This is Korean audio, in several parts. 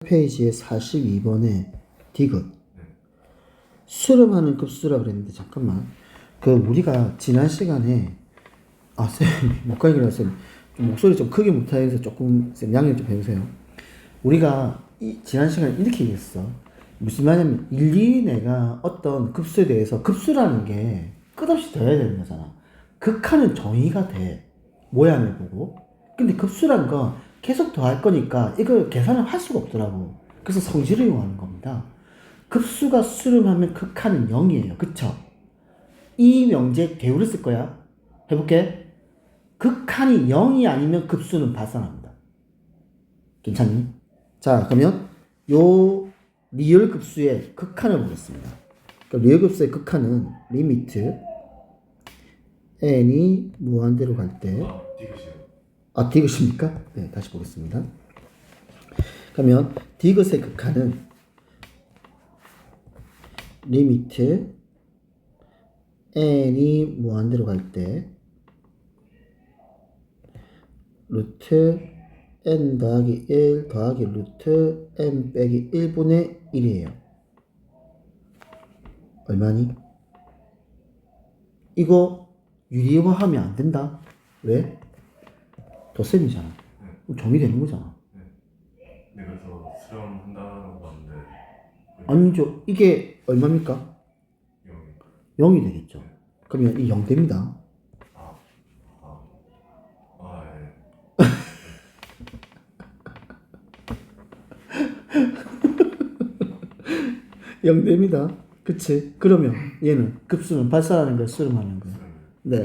페이지에 42번에 디귿 수렴하는 급수라 그랬는데 잠깐만 우리가 지난 시간에 쌤 못 가기로 쌤 목소리 좀 크게 못해서 조금 쌤 양해 좀 해주세요. 우리가 지난 시간에 이렇게 얘기했어. 무슨 말이냐면 일일이 내가 어떤 급수에 대해서 급수라는 게 끝없이 더해야 되는 거잖아. 극한은 정의가 돼, 모양을 보고. 근데 급수라는 건 계속 더할 거니까 이걸 계산을 할 수가 없더라고. 그래서 성질을 이용하는 겁니다. 급수가 수렴하면 극한은 0이에요. 그쵸? 이 명제 대우를 쓸 거야. 해볼게. 극한이 0이 아니면 급수는 발산합니다. 괜찮니? 자, 그러면 요 리얼 급수의 극한을 보겠습니다. 그러니까 리얼 급수의 극한은 리미트 n이 무한대로 갈 때 디귿입니까? 네, 다시 보겠습니다. 그러면 디귿의 극한은 리미트 n이 무한대로 갈 때 루트 n 더하기 1 더하기 루트 n 빼기 1분의 1이에요. 얼마니? 이거 유리화하면 안 된다. 왜? 덧셈이잖아. 그럼 정의되는 거잖아. 네, 그래서 수렴한다는 건데. 아니죠. 이게 얼마입니까? 0이 되겠죠. 그러면 이 0 됩니다. 예. 0 됩니다. 그치? 그러면 얘는 급수는 발산하는 거야, 수렴하는 거야? 네.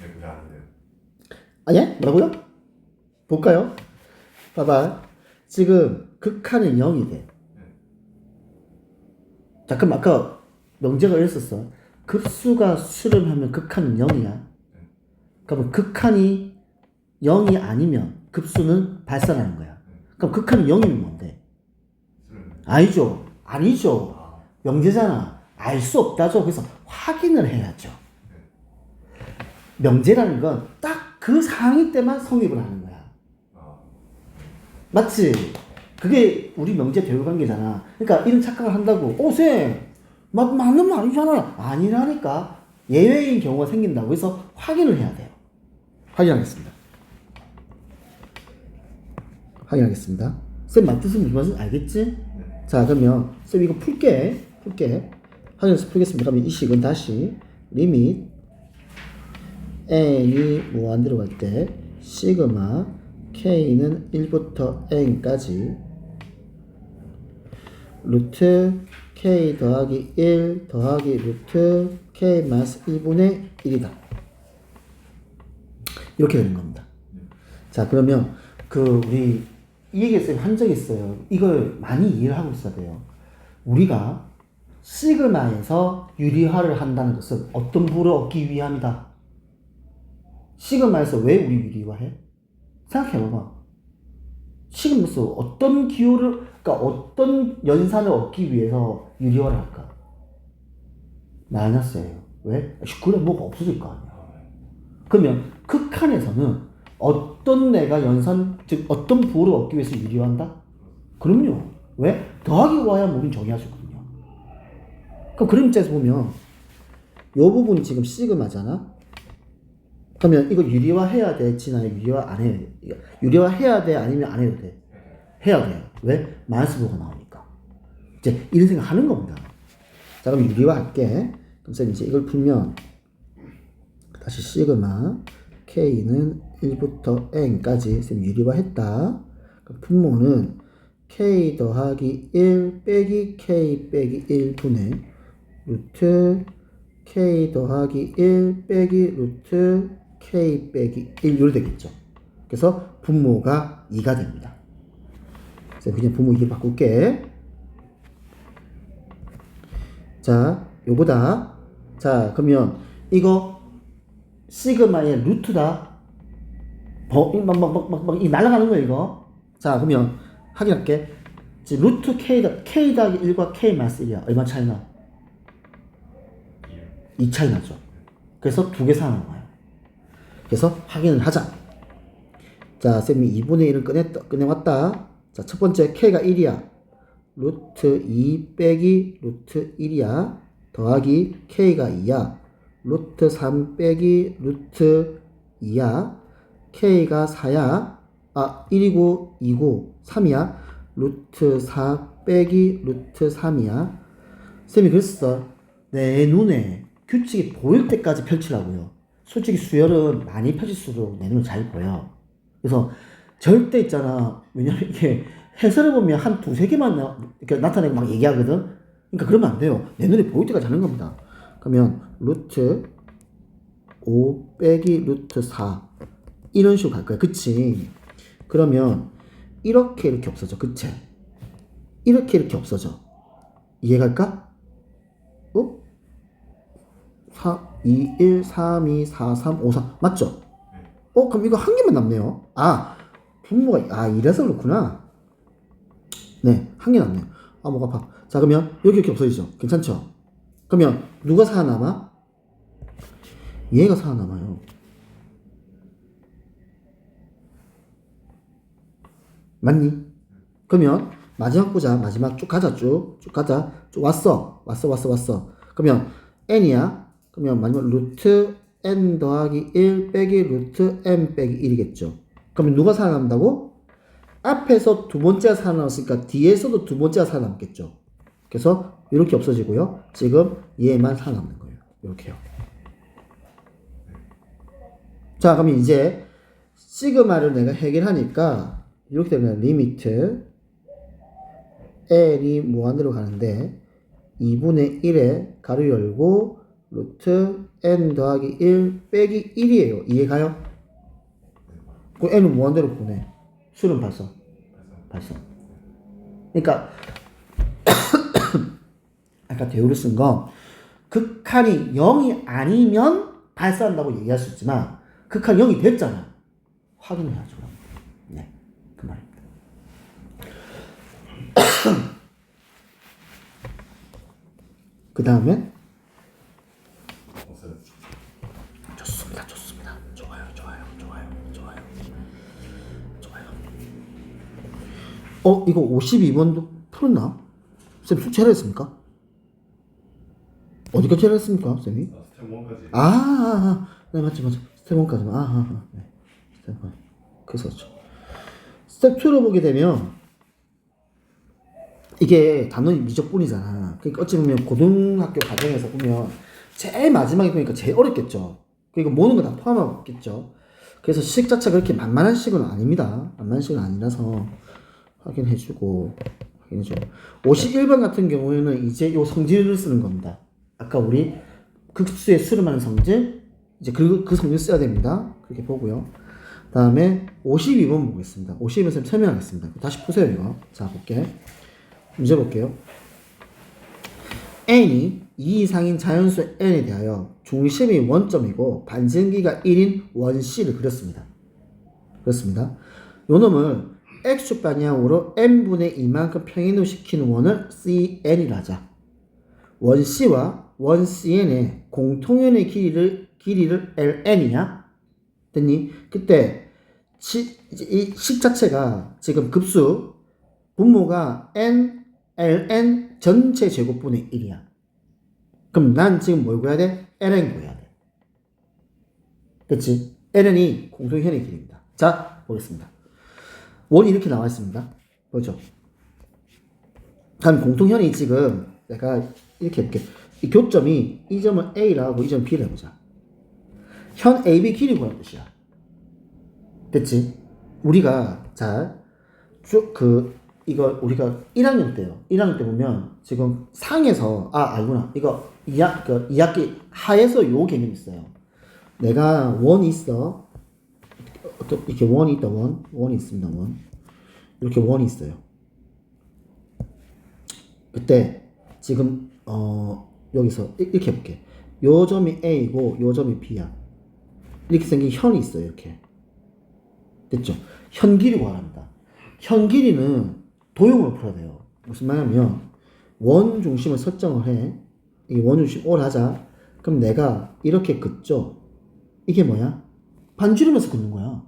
네, 그게 안 돼요. 아니야? 뭐라고요? 볼까요? 봐봐. 지금 극한은 0이 돼. 잠깐만, 아까 명제가 이랬었어. 급수가 수렴하면 극한은 0이야. 그러면 극한이 0이 아니면 급수는 발산하는 거야. 그럼 극한이 0이면 뭔데? 아니죠. 아니죠. 명제잖아. 알 수 없다죠. 그래서 확인을 해야죠. 명제라는 건 딱 그 상황일 때만 성립을 하는 거야. 맞지? 그게 우리 명제 대우 관계잖아. 그러니까 이런 착각을 한다고. 쌤, 맞는 말이잖아. 아니라니까. 예외인 경우가 생긴다고 해서 확인을 해야 돼요. 확인하겠습니다. 확인하겠습니다. 쌤, 맞뜻은 무슨 말인지 알겠지? 네. 자, 그러면 쌤 이거 풀게. 확인해서 풀겠습니다. 그러면 이 식은 다시 리밋 n이 무한대로 갈 때 시그마 k는 1부터 n까지 루트 k 더하기 1 더하기 루트 k 마이너스 1분의 1이다. 이렇게 되는 겁니다. 자, 그러면 우리 이 얘기 한 적이 있어요. 이걸 많이 이해를 하고 있어야 돼요. 우리가 시그마에서 유리화를 한다는 것은 어떤 부를 얻기 위함이다. 시그마에서 왜 우리 유리화해? 생각해봐봐. 시그마에서 어떤 기호를, 그러니까 어떤 연산을 얻기 위해서 유리화를 할까? 마이너스예요. 왜? 그래, 뭐가 없어질 거 아니야. 그러면 극한에서는 어떤 내가 연산, 즉 어떤 부호를 얻기 위해서 유리화한다? 그럼요. 왜? 더하기 와야 우린 정의하시거든요. 그럼 그림자에서 보면 이 부분이 지금 시그마잖아. 그러면 이거 유리화 해야 돼? 지나 유리화 안 해야 돼? 유리화 해야 돼? 아니면 안 해도 돼? 해야 돼요. 왜? 마이너스 부호가 나오니까. 이제 이런 생각 하는 겁니다. 자, 그럼 유리화 할게. 그럼 쌤 이제 이걸 풀면 다시 시그마 k는 1부터 n까지 쌤 유리화 했다. 그럼 분모는 k 더하기 1 빼기 k 빼기 1분의 루트 k 더하기 1 빼기 루트 k 빼기 1 이렇게 되겠죠. 그래서 분모가 2가 됩니다. 그래서 그냥 분모 2개 바꿀게. 자, 요거다. 자, 그러면 이거 시그마의 루트다. 이 날아가는 거야, 이거. 자, 그러면 확인할게. 지금 루트 k 더하기 1과 k 마이너스 1이야. 얼마 차이 나? 2 차이 나죠. 그래서 두 개 사용한 거예요. 그래서 확인을 하자. 자, 쌤이 2분의 1을 꺼내왔다. 자, 첫 번째 K가 1이야. 루트 2 빼기 루트 1이야. 더하기 K가 2야. 루트 3 빼기 루트 2야. K가 4야. 1이고 2고 3이야. 루트 4 빼기 루트 3이야. 쌤이 그랬어. 내 눈에 규칙이 보일 때까지 펼치라고요. 솔직히 수열은 많이 펼칠수록 내 눈에 잘 보여. 그래서 절대 있잖아. 왜냐면 이게 해설을 보면 한 두세 개만 이렇게 나타내고 막 얘기하거든. 그러니까 그러면 안 돼요. 내 눈에 보일 때까지 하는 겁니다. 그러면 루트 5 빼기 루트 4 이런 식으로 갈 거야. 그치? 그러면 이렇게 없어져. 그치? 이렇게 없어져. 이해갈까? 4, 2, 1, 3, 2, 4, 3, 5, 4 맞죠? 그럼 이거 한 개만 남네요. 분모가 이래서 그렇구나. 네, 한 개 남네요. 목 아파. 자, 그러면 여기 이렇게 없어지죠. 괜찮죠? 그러면 누가 살아남아? 얘가 살아남아요. 맞니? 그러면 마지막 보자. 마지막 쭉 가자. 쭉 가자. 쭉 왔어. 그러면 n이야. 그러면 마지막 루트 n 더하기 1 빼기 루트 n 빼기 1이겠죠. 그러면 누가 살아남는다고? 앞에서 두 번째가 살아남았으니까 뒤에서도 두 번째가 살아남겠죠. 그래서 이렇게 없어지고요. 지금 얘만 살아남는 거예요. 이렇게요. 자, 그러면 이제 시그마를 내가 해결하니까 이렇게 되면 리미트 n이 무한대로 가는데 2분의 1에 가로 열고 루트 n 더하기 1 빼기 1이에요. 이해가요? 그 n은 무한대로 보내. 수는 발성. 그러니까 아까 대우를 쓴 거 극한이 0이 아니면 발사한다고 얘기할 수 있지만 극한 0이 됐잖아. 확인해야죠. 네, 그 말입니다. 그 다음에 좋습니다. 좋아요. 이거 52번도 풀었나? 쌤 숙제 했습니까? 어디까지 했습니까, 쌤이? 스텝 1까지. 네, 맞지. 스텝 1까지만. 네. 스텝 1. 그래서 스텝 2로 보게 되면 이게 단원이 미적분이잖아. 그러니까 어찌 보면 고등학교 과정에서 보면 제일 마지막에 보니까 제일 어렵겠죠. 그러니까 모든 거 다 포함하고 있겠죠. 그래서 식 자체가 그렇게 만만한 식은 아닙니다. 만만한 식은 아니라서 확인해주고 51번 같은 경우에는 이제 요 성질을 쓰는 겁니다. 아까 우리 극수의 수렴하는 성질 이제 그 성질 써야 됩니다. 그렇게 보고요. 다음에 52번 보겠습니다. 52번 쌤 설명하겠습니다. 다시 보세요 이거. 자 볼게. 문제 볼게요. n이 2 이상인 자연수 n에 대하여 중심이 원점이고 반증기가 1인 원C를 그렸습니다. 요 놈을 x축 방향으로 n분의 2만큼 평행으로 시키는 원을 cn이라 하자. 원C와 원CN의 공통연의 길이를 ln이야. 됐니? 그때 이 식 자체가 지금 급수 분모가 n, ln 전체 제곱분의 1이야. 그럼 난 지금 뭘 구해야 돼? ln 구해야 돼. 그치? ln이 공통현의 길입니다. 자, 보겠습니다. 원이 이렇게 나와 있습니다. 보죠? 다음 공통현이 지금 내가 이렇게 해볼게. 이 교점이 이 점은 A라 하고 이 점은 B라 해보자. 현 AB 길이 구하는 뜻이야. 됐지? 우리가 이거 우리가 1학년 때요. 1학년 때 보면 지금 상에서 알구나. 이거 2학기 하에서 요 개념이 있어요. 내가 원이 있어. 이렇게 원이 있다. 원이 있습니다. 이렇게 원이 있어요. 그때 지금 여기서 이렇게 해볼게. 요 점이 A고 요 점이 B야. 이렇게 생긴 현이 있어요. 이렇게 됐죠? 현 길이 구하랍니다. 현 길이는 도형으로 풀어야 돼요. 무슨 말이냐면 원 중심을 설정을 해. 이 원 중심 O를 하자. 그럼 내가 이렇게 긋죠. 이게 뭐야? 반지르면서 긋는 거야.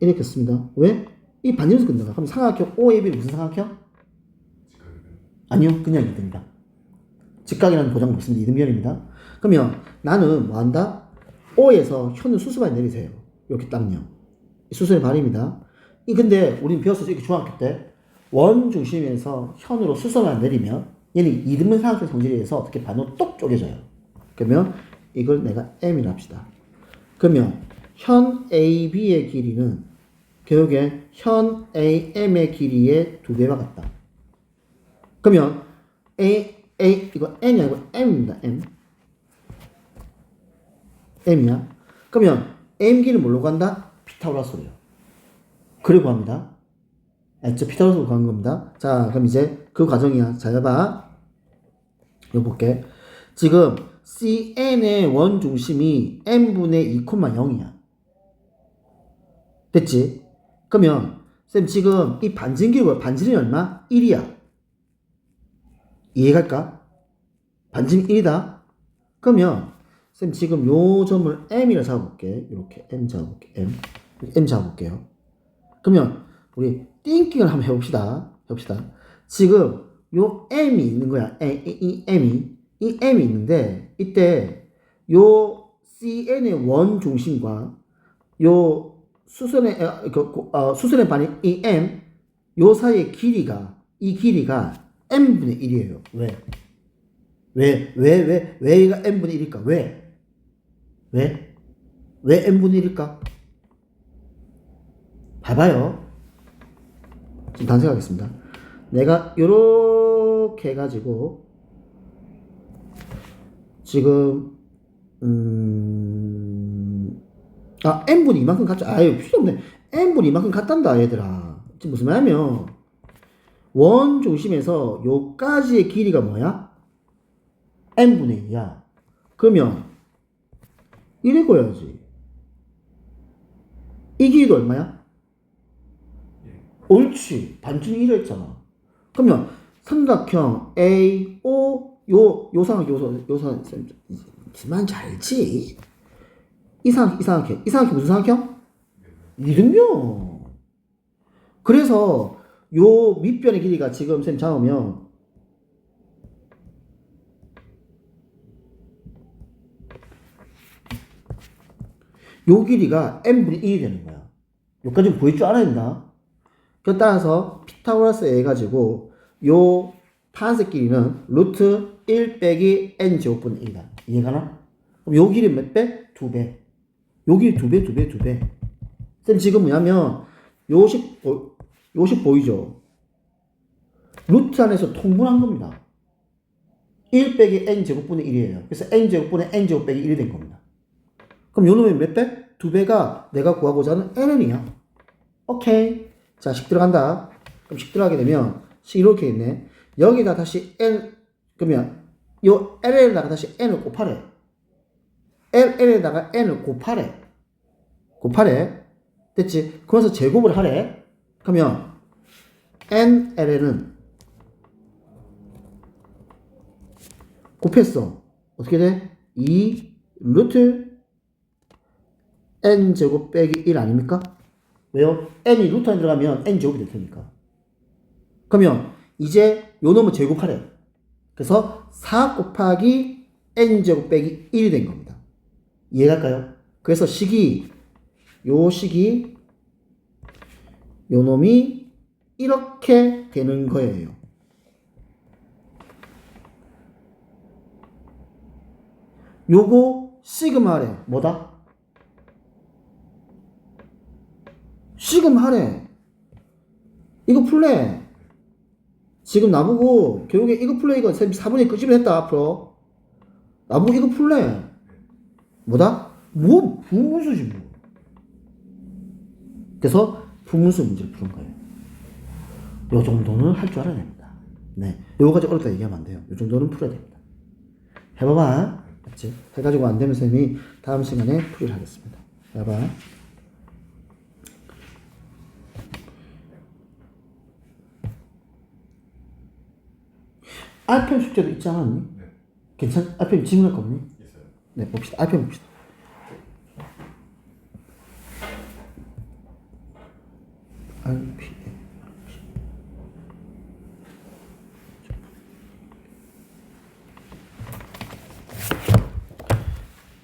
이렇게 씁니다. 왜? 이 반지름에서 끝나가. 그럼 삼각형 OAB는 무슨 삼각형? 아니요, 그냥 이등입니다. 직각이라는 보장 없습니다. 이등변입니다. 그러면 나는 뭐 한다? O에서 현을 수수반에 내리세요. 이렇게 딱요. 수순의 반입니다. 근데 우리는 배웠었죠. 이렇게 중학교 때 원 중심에서 현으로 수선을 내리면 얘는 이등변 삼각형 성질에 의해서 어떻게 반으로 똑 쪼개져요. 그러면 이걸 내가 M이라 합시다. 그러면 현 AB의 길이는 결국에 현 AM의 길이의 2배와 같다. 그러면 이거 N이 아니고 M입니다. M이야. 그러면 M 길이는 뭘로 간다? 피타고라스로요. 그리고 합니다. 알죠? 피타고라스로 가는 겁니다. 자, 그럼 이제 그 과정이야. 잘 봐. 이거 볼게. 지금 CN의 원 중심이 n분의 2,0이야. 됐지? 그러면 쌤 지금 이 반지름 길이가 반지름이 얼마? 1이야. 이해갈까? 반지름 1이다. 그러면 쌤 지금 요 점을 M이라 잡아볼게. 이렇게 M 잡아볼게. M 잡아볼게요. 그러면 우리 띵킹을 한번 해봅시다. 지금 요 M이 있는 거야. 이 M이 있는데 이때 요 CN의 원 중심과 요 수선의 수선의 반인 이 M 요 사이의 길이가 이 길이가 n분의 1이에요. 왜 얘가 n분의 1일까? 왜 n분의 1일까? 봐봐요. 좀 단색하겠습니다. 내가 요렇게 해가지고 지금 n분이 이만큼 갖죠. 아유 필요 없네. n분이 이만큼 갖단다 얘들아. 지금 무슨 말이냐면 원 중심에서 요까지의 길이가 뭐야? n분의 2야. 그러면 이래 거야지. 이 길이도 얼마야? 옳지. 반지름이 1을 했잖아. 그러면 삼각형 AO 요 삼각형 만 잘지. 이 삼각형 무슨 삼각형? 이등변. 그래서 요 밑변의 길이가 지금 쌤 잡으면 요 길이가 n분의 1이 되는 거야. 여기까지 보일 줄 알아야 된다. 그 따라서 피타고라스 해가지고 요 파란색 길이는 루트 1 빼기 n 제곱분의 1이다. 이해가나? 그럼 요 길이 몇 배? 2배. 요 길이 2배. 쌤 지금 뭐냐면 요식 보이죠? 루트 안에서 통분한 겁니다. 1 빼기 n 제곱분의 1이에요. 그래서 n 제곱분의 n 제곱 빼기 1이 된 겁니다. 그럼 요 놈이 몇 배? 2배가 내가 구하고자 하는 n이야. 오케이. 자, 식 들어간다. 그럼 식 들어가게 되면 식 이렇게 있네. 여기다 다시 n 그러면 요 l에다가 다시 n을 곱하래. l에다가 n을 곱하래. 됐지? 그래서 제곱을 하래. 그러면 nl은 곱했어. 어떻게 돼? 2 루트 n 제곱 빼기 1 아닙니까? 왜요? n이 루트 안에 들어가면 n 제곱이 될 테니까. 그러면 이제 요 놈을 제곱하래. 그래서 4 곱하기 n 제곱 빼기 1이 된 겁니다. 이해갈까요? 그래서 요 놈이 이렇게 되는 거예요. 요거 시그마래. 뭐다? 시그마래. 이거 풀래. 지금 나보고 결국에 이거 풀래. 이거 4분의 끄집어냈다 앞으로. 나보고 이거 풀래. 뭐다? 부분수지 뭐. 그래서 부분수 문제를 푸는 거예요. 요 정도는 할 줄 알아야 됩니다. 네, 요거까지 어렵다 얘기하면 안 돼요. 요 정도는 풀어야 됩니다. 해봐봐. 맞지? 해가지고 안 되면 쌤이 다음 시간에 풀이를 하겠습니다. 해봐. RPM 숙제도 있지 않았니? 네. 괜찮? RPM 질문할 거 없니? 있어요. 네, 봅시다. RPM 봅시다.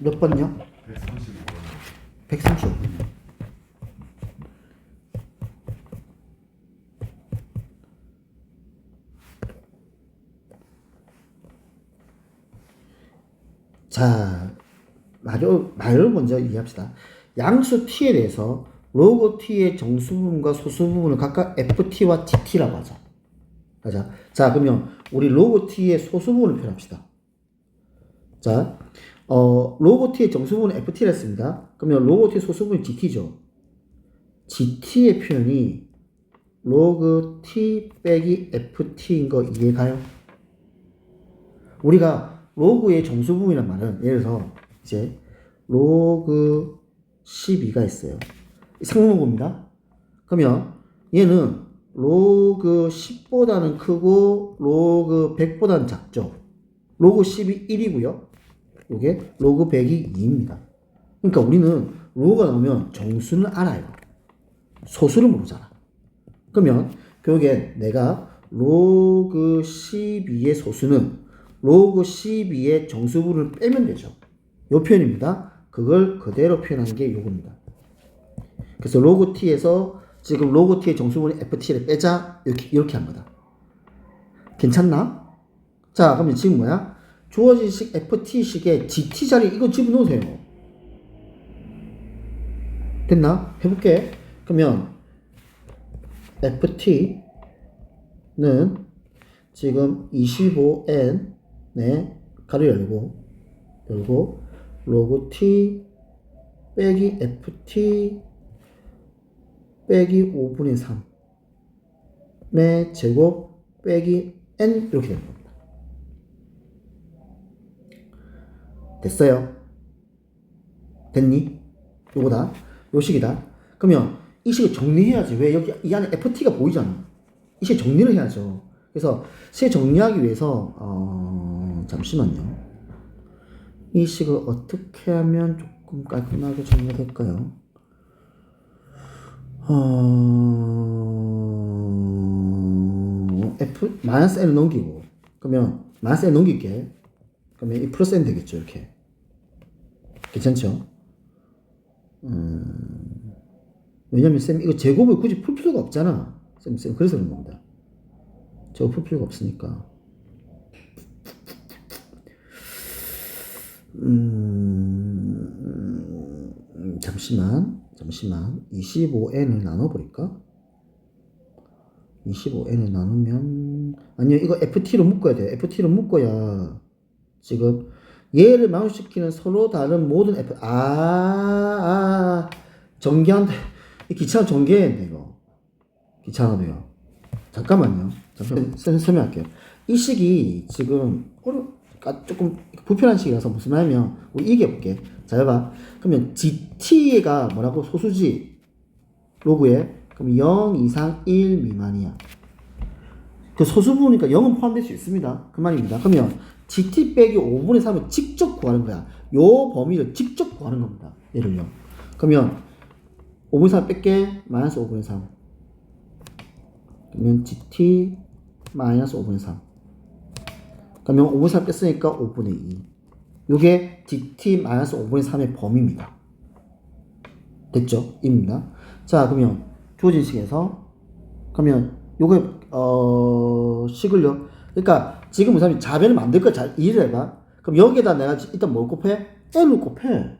몇 번요? 135번. 135번. 자, 말을 먼저 이해합시다. 양수 t에 대해서 로그 t의 정수 부분과 소수 부분을 각각 ft와 tt라고 하자. 가자. 자, 그러면 우리 로그 t의 소수 부분을 표현합시다. 자, 로그 t의 정수 부분은 ft라 했습니다. 그러면 로그 t의 소수 부분이 gt죠. gt의 표현이 로그 t 빼기 ft인 거 이해가요? 우리가 로그의 정수 부분이란 말은 예를 들어서 이제 로그 12가 있어요. 상수분모입니다. 그러면 얘는 로그 10보다는 크고 로그 100보다는 작죠. 로그 10이 1이고요. 요게 로그 100이 2입니다. 그러니까 우리는 로그가 나오면 정수는 알아요. 소수를 모르잖아. 그러면 결국에 내가 로그 12의 소수는 로그 12의 정수분을 빼면 되죠. 요 표현입니다. 그걸 그대로 표현하는 게 요겁니다. 그래서 로그 t에서 지금 로그 t의 정수분의 ft를 빼자 이렇게 한 거다. 괜찮나? 자, 그러면 지금 뭐야? 주어진 식 ft식에 gt 자리 이거 집어넣으세요. 됐나? 해볼게. 그러면 ft는 지금 25n 네 가로 열고 로그 t 빼기 ft 빼기 5분의 3의 제곱 빼기 n 이렇게 되는 겁니다. 됐어요? 됐니? 요거다. 요 식이다. 그러면 이 식을 정리해야지. 왜 여기 이 안에 ft가 보이잖아. 이 식 정리를 해야죠. 그래서 식 정리하기 위해서 잠시만요. 이 식을 어떻게 하면 조금 깔끔하게 정리가 될까요? F 마이너스 N을 넘기고 그러면 마이너스 N 넘길게. 그러면 이 플러스 N 되겠죠. 이렇게 괜찮죠? 왜냐면 쌤 이거 제곱을 굳이 풀 필요가 없잖아. 쌤 그래서 그런 겁니다. 제곱 풀 필요가 없으니까. 잠시만 25n을 나눠버릴까? 25n을 나누면 아니요 이거 ft로 묶어야 돼. ft로 묶어야 지금 얘를 마우스시키는 서로 다른 모든 f 전개한다. 귀찮아 전개해야 돼 이거. 귀찮아도요. 잠깐만요. 설명할게요. 이 식이 지금 조금 불편한 식이라서 무슨 말이냐면 우리 얘기해볼게. 자 해봐. 그러면 gt가 뭐라고? 소수지 로그에. 그럼 0 이상 1 미만이야. 그 소수 부분이니까 0은 포함될 수 있습니다. 그 말입니다. 그러면 gt 빼기 5분의 3을 직접 구하는 거야. 요 범위를 직접 구하는 겁니다. 얘를요. 그러면 5분의 3 뺄게. 마이너스 5분의 3. 그러면 gt 마이너스 5분의 3. 그러면 5분의 3 뺐으니까 5분의 2. 요게 gt 마이너스 5분의 3의 범위입니다. 됐죠? 입니다. 자, 그러면 주어진 식에서 그러면 요거 식을요. 그러니까 지금 우선 자변을 만들 거 잘 이해를 해봐. 그럼 여기에다 내가 일단 뭘 곱해? n을 곱해.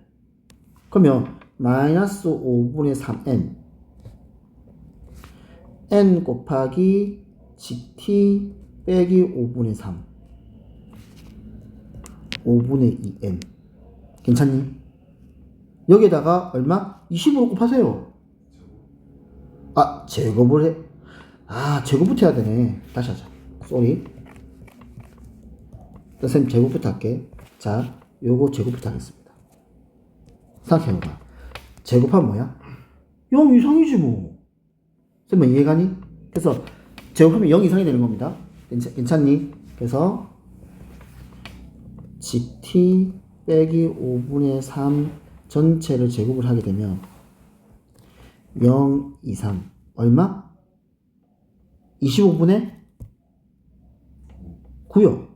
그러면 마이너스 5분의 3n n 곱하기 gt 빼기 5분의 3 5분의 2n 괜찮니? 여기에다가 얼마? 20으로 곱하세요. 제곱을 해. 제곱부터 해야 되네. 다시 하자. 쏘리. 선생님 제곱부터 할게. 자, 요거 제곱부터 하겠습니다. 생각해봐. 제곱하면 뭐야? 0 이상이지 뭐. 선생님 이해가니? 그래서 제곱하면 0 이상이 되는 겁니다. 괜찮니? 그래서 gt 빼기 5분의 3 전체를 제곱을 하게 되면 0 이상 얼마? 25분의 9요.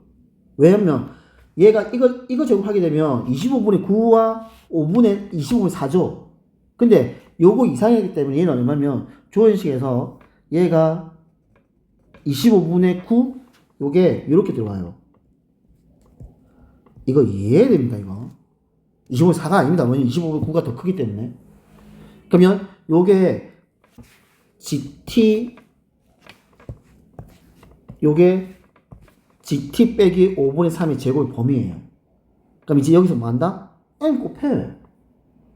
왜냐면 얘가 이거 제곱하게 되면 25분의 9와 5분의 25분의 4죠. 근데 요거 이상이기 때문에 얘는 얼마냐면 조현식에서 얘가 25분의 9 요게 이렇게 들어와요. 이거 이해해야 됩니다. 이거 25분의 4가 아닙니다. 왜냐면 25분의 9가 더 크기 때문에. 그러면 요게 GT 요게 GT 빼기 5분의 3의 제곱의 범위예요. 그럼 이제 여기서 뭐 한다? n 곱해.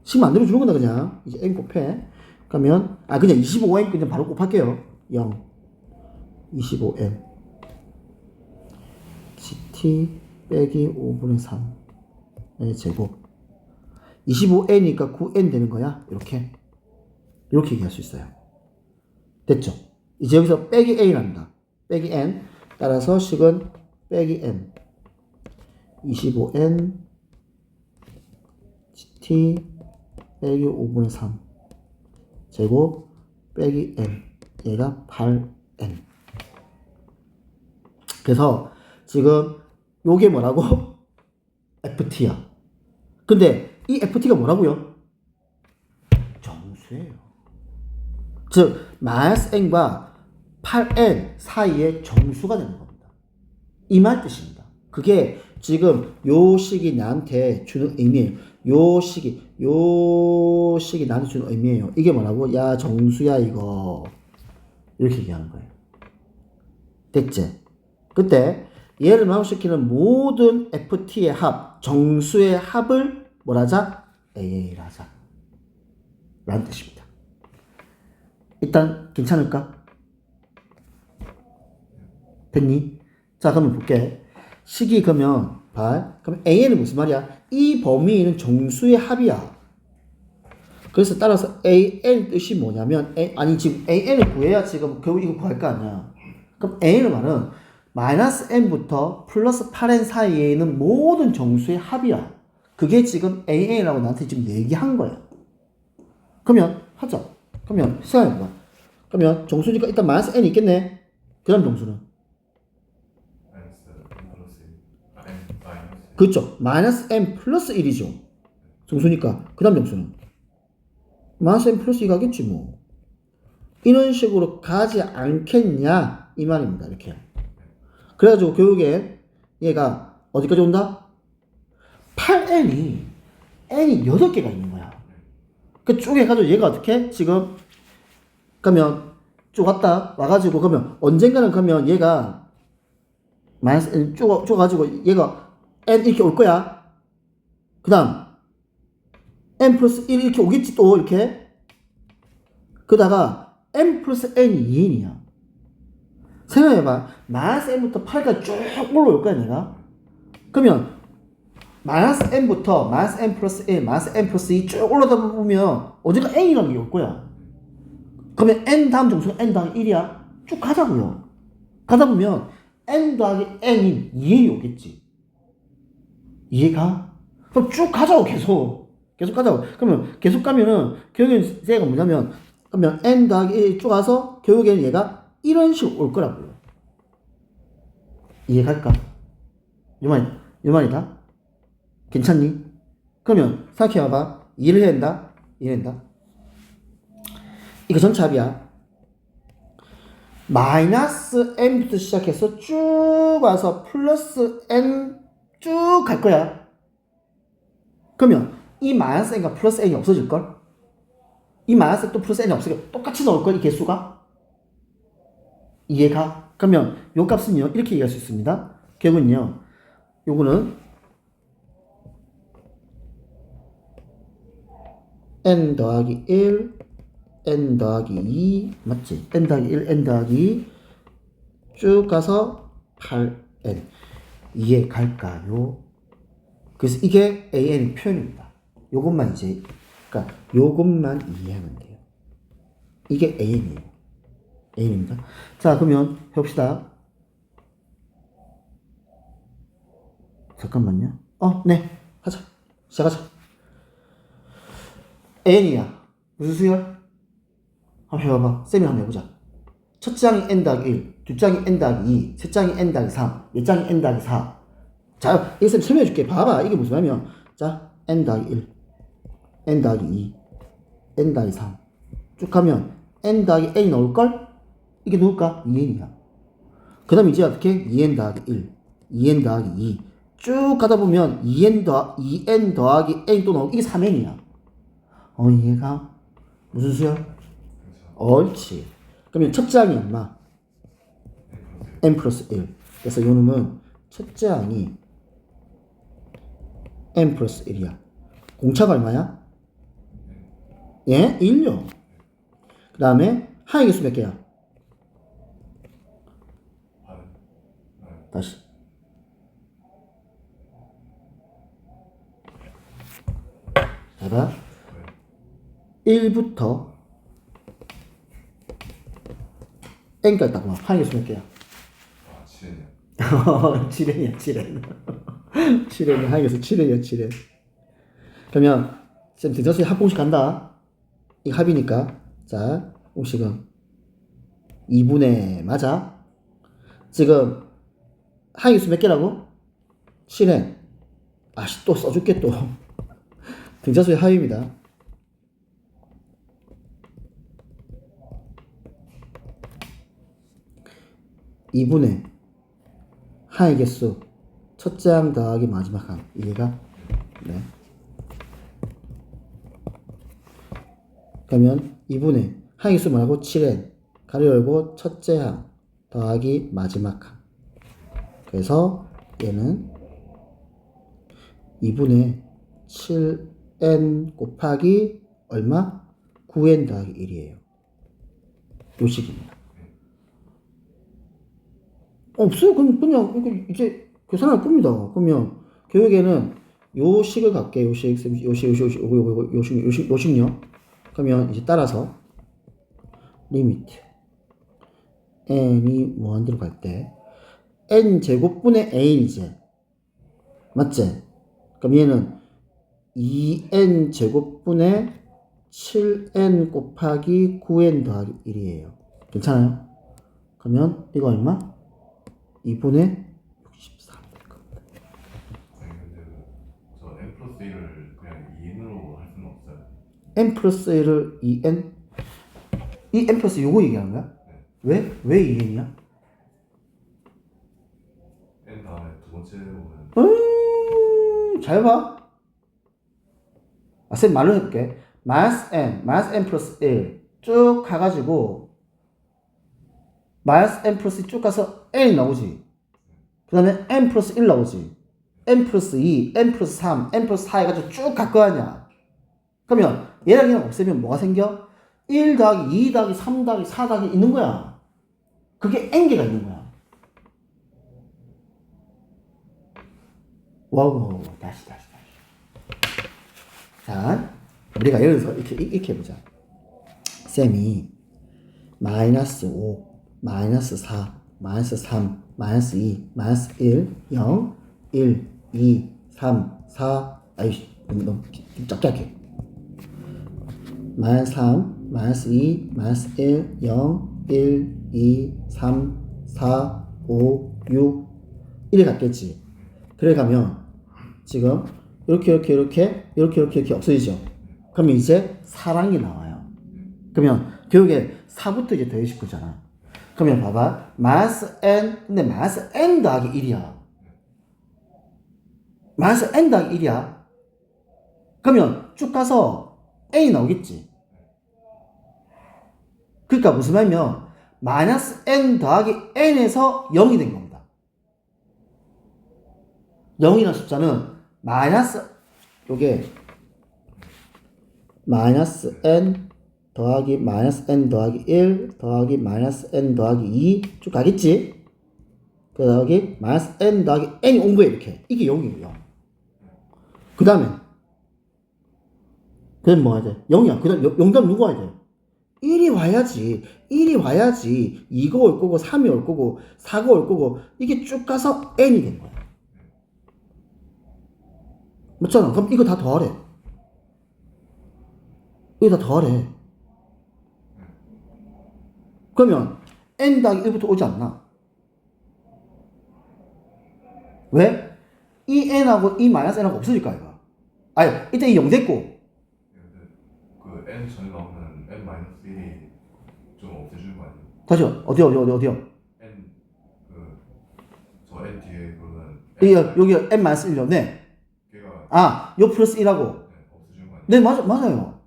식 만들어주는 거다 그냥. 이제 n 곱해. 그러면 그냥 25n 그냥 바로 곱할게요. 0 25n GT 빼기 5분의 3의 제곱 25n이니까 9n 되는 거야. 이렇게 얘기할 수 있어요. 됐죠? 이제 여기서 빼기 n합니다. 빼기 n 따라서 식은 빼기 n 25n GT 빼기 5분의 3 제곱 빼기 n 얘가 8n. 그래서 지금 요게 뭐라고? FT야. 근데 이 FT가 뭐라고요? 정수예요. 즉 마이너스 n과 8n 사이의 정수가 되는 겁니다. 이 말 뜻입니다. 그게 지금 요 식이 나한테 주는 의미예요. 요 식이 나한테 주는 의미예요. 이게 뭐라고? 야 정수야 이거. 이렇게 얘기하는 거예요. 됐지? 그때 얘를 마음시키는 모든 FT의 합, 정수의 합을 뭐라자? AA라자 라는 뜻입니다. 일단 괜찮을까? 됐니? 자 그러면 볼게. 식이 그러면 그럼 AN은 무슨 말이야? 이 범위는 정수의 합이야. 그래서 따라서 AN 뜻이 뭐냐면 지금 AN을 구해야 지금 결국 이거 구할 거 아니야. 그럼 AN의 말은 마이너스 n부터 플러스 8n 사이에 있는 모든 정수의 합이야. 그게 지금 AN이라고 나한테 지금 얘기한 거야. 그러면 하자. 그러면 생각해봐. 그러면 정수니까 일단 마이너스 n이 있겠네. 그 다음 정수는? 그렇죠. 마이너스 n 플러스 1이죠. 정수니까. 그 다음 정수는? 마이너스 n 플러스 2 가겠지 뭐. 이런 식으로 가지 않겠냐 이 말입니다. 이렇게. 그래가지고 결국에 얘가 어디까지 온다? 8n이 n이 8개가 있는 거야. 그 쭉 해가지고 얘가 어떻게? 지금 그러면 쭉 왔다 와가지고 그러면 언젠가는 그러면 얘가 마이너스 n 쭉 가지고 얘가 n 이렇게 올 거야. 그 다음 n 플러스 1 이렇게 오겠지 또 이렇게. 그다가 n 플러스 n이 2n이야. 생각해봐. 마이너스 n부터 8까지 쭉 올라올 거야 내가. 그러면 마이너스 n부터 마이너스 n 플러스 1 마이너스 n 플러스 2 쭉 올라다 보면 언젠가 n이라는 게 올 거야. 그러면 n 다음 정수가 n 더하기 1이야. 쭉 가자고요. 가다 보면 n 더하기 n인 2n이 오겠지. 이해가? 그럼 쭉 가자고 계속 가자고. 그러면 계속 가면은 결국엔 얘가 뭐냐면 그러면 n 더하기 1 쭉 가서 결국에는 얘가 이런 식으로 올 거라고요. 이해갈까? 이 말이다. 괜찮니? 그러면 생각해봐봐. 이해를 해야 된다. 이거 전체 합이야. 마이너스 n부터 시작해서 쭉 와서 플러스 n 쭉 갈 거야. 그러면 이 마이너스 n과 플러스 n이 없어질걸? 이 마이너스 또 플러스 n이 없으니까 똑같이 넣을걸 이 개수가? 이해가? 그러면 요 값은요 이렇게 얘기할 수 있습니다. 결국은요 요거는 n 더하기 1 n 더하기 2 맞지? n 더하기 1 n 더하기 2 쭉 가서 8n. 이해갈까요? 그래서 이게 AN의 표현입니다. 요것만 이제 그러니까 요것만 이해하면 돼요. 이게 AN이에요. AN입니다. 자 그러면 해봅시다. 잠깐만요. 네. 하자. 시작하자. AN이야. 무슨 수열? 한번 해봐봐. 쌤이 한번 해보자. 첫 장이 n 더하기 1, 두 장이 n 더하기 2, 세 장이 n 더하기 3, 네 장이 n 더하기 4. 자, 이거 쌤 설명해 줄게. 봐봐. 이게 무슨 말이면, 자, n 더하기 1, n 더하기 2, n 더하기 3. 쭉 가면 n 더하기 n이 나올걸? 이게 누굴까? 2n이야. 그 다음에 이제 어떻게? 2n 더하기 1, 2n 더하기 2. 쭉 가다 보면 2n 더하기 n 또 나오고, 이게 3n이야. 이해가? 무슨 수야? 그렇죠. 옳지. 그러면 첫째 항이 얼마? n 플러스 1. 그래서 요 놈은 첫째 항이 n 플러스 1이야. 공차가 얼마야? 예? 1요. 그 다음에 항의 개수 몇 개야? 다시. 봐봐. 1부터 n까지 딱 봐. 항의 개수 몇 개야? 아, 7이요. 7n이야, 7n. 7n이 항의 개수 7n이야, 7n. 그러면 쌤 등차수의 합공식 간다. 이거 합이니까. 자, 공식은 2분의 맞아. 지금 항의 수 몇 개라고? 7n. 아씨, 또 써줄게 또. 등차수의 합입니다. 이분의 항의 개수 첫째 항 더하기 마지막 항. 이해가? 네. 그러면 2분의 항의 수 뭐라고? 7n 가로 열고 첫째 항 더하기 마지막 항. 그래서 얘는 2분의 7n 곱하기 얼마? 9n 더하기 1이에요. 요 식입니다. 없어요. 그냥 이제 계산할 겁니다. 그러면 교육에는 요 식을 갈게. 요 식, 요식요. 그러면 이제 따라서 리미트 n이 무한대로 갈 때 n 제곱분의 n이지. 맞지? 그럼 얘는 2n 제곱분의 7n 곱하기 9n 더하기 1이에요. 괜찮아요? 그러면 이거 얼마? 2분의 63 될 겁니다. 아니, 근데 저 n 플러스 1을 그냥 2인으로 할 수는 없어요. n 플러스 1을 2n? 이 n 플러스 요거 얘기하는 거야? 네. 왜? 왜 2n이야? n 다음에 두 번째 오면 잘 봐. 쌤 말로 해볼게. 마이너스 n 플러스 1 쭉 가가지고 마이너스 n 플러스 2 쭉 가서 n이 나오지. 그 다음에 n 플러스 1 나오지. n 플러스 2, n 플러스 3, n 플러스 4 해가지고 쭉 갈 거 아니야. 그러면 얘랑 얘랑 없애면 뭐가 생겨? 1 더하기 2 더하기 3 더하기 4 더하기 있는 거야. 그게 n개가 있는 거야. 와우, 다시. 자, 우리가 예를 들어서 이렇게 해보자. 쌤이 마이너스 5, 마이너스 4, 마이너스 3, 마이너스 2, 마이너스 1, 0, 1, 2, 3, 4, 아이씨, 너무 작게 할게. 마이너스 3, 마이너스 2, 마이너스 1, 0, 1, 2, 3, 4, 5, 6 이래 갔겠지. 그래 가면 지금 이렇게 없어지죠. 그러면 이제 4랑이 나와요. 그러면 교육에 4부터 이제 더해질 거잖아. 그러면 봐봐. 마이너스 n, 근데 마이너스 n 더하기 1이야. 마이너스 n 더하기 1이야. 그러면 쭉 가서 n이 나오겠지. 그러니까 무슨 말이면 마이너스 n 더하기 n에서 0이 된 겁니다. 0이라는 숫자는 마이너스 요게 마이너스 n 더하기 마이너스 n 더하기 1 더하기 마이너스 n 더하기 2 쭉 가겠지? 그 더하기 마이너스 n 더하기 n이 온 거야 이렇게. 이게 0이에요. 그 다음에 그다음 뭐 해야 돼? 0이야. 그 다음 0 다음 누구 와야 돼? 1이 와야지. 1이 와야지 2가 올 거고 3이 올 거고 4가 올 거고 이게 쭉 가서 n이 된 거야. 맞잖아. 그럼 이거 다 더하래. 이거 다 더하래. 그러면 n 더하기 1부터 오지 않나? 왜? 이 n하고 이 마이너스 n하고 없어질 거 아이가. 아니 이때 이 0 됐고 근데 그 n 전에 나오는 n 마이너스 1이 좀 없애주는 거 아니에요? 다시요. 어디요? n 저 n 뒤에 그러면 여기 n 마이너스 1요. 네. 걔가 요 플러스 1하고. 없애주는 거 아니에요? 네, 맞아요.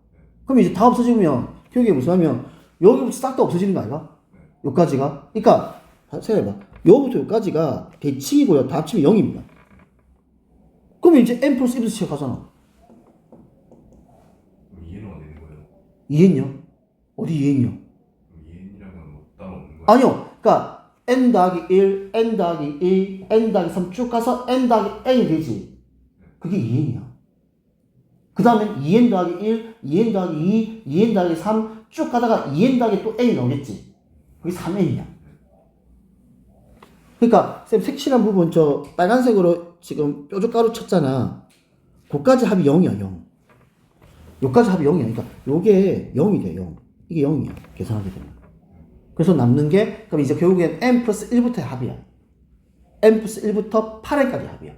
그럼 이제 다 없어지면 결국에 무슨 하면 여기부터 싹 다 없어지는 거 아이가? 요까지가. 그러니까 생각해봐. 요부터 요까지가 대칭이고요. 다 합치면 0입니다. 그러면 이제 n 플러스 1부터 시작하잖아. 그럼 2n은 어디 있는 거예요? 2n요? 어디 2n요? 그럼 2n이라면 뭐 따로 없는 거예요? 아니요. 그러니까 n 더하기 1, n 더하기 2, n 더하기 3 쭉 가서 n 더하기 n이 되지. 그게 2n이야. 그 다음에 2n 더하기 1, 2n 더하기 2, 2n 더하기 3 쭉 가다가 2n 더하기 또 n이 나오겠지. 그게 3n이야. 그러니까 쌤 색칠한 부분 저 빨간색으로 지금 뾰족가루 쳤잖아. 그까지 합이 0이야 0. 요까지 합이 0이야. 그러니까 요게 0이 돼 0. 이게 0이야. 계산하게 되면. 그래서 남는 게 그럼 이제 결국엔 n 플러스 1부터의 합이야. n 플러스 1부터 8n까지 합이야.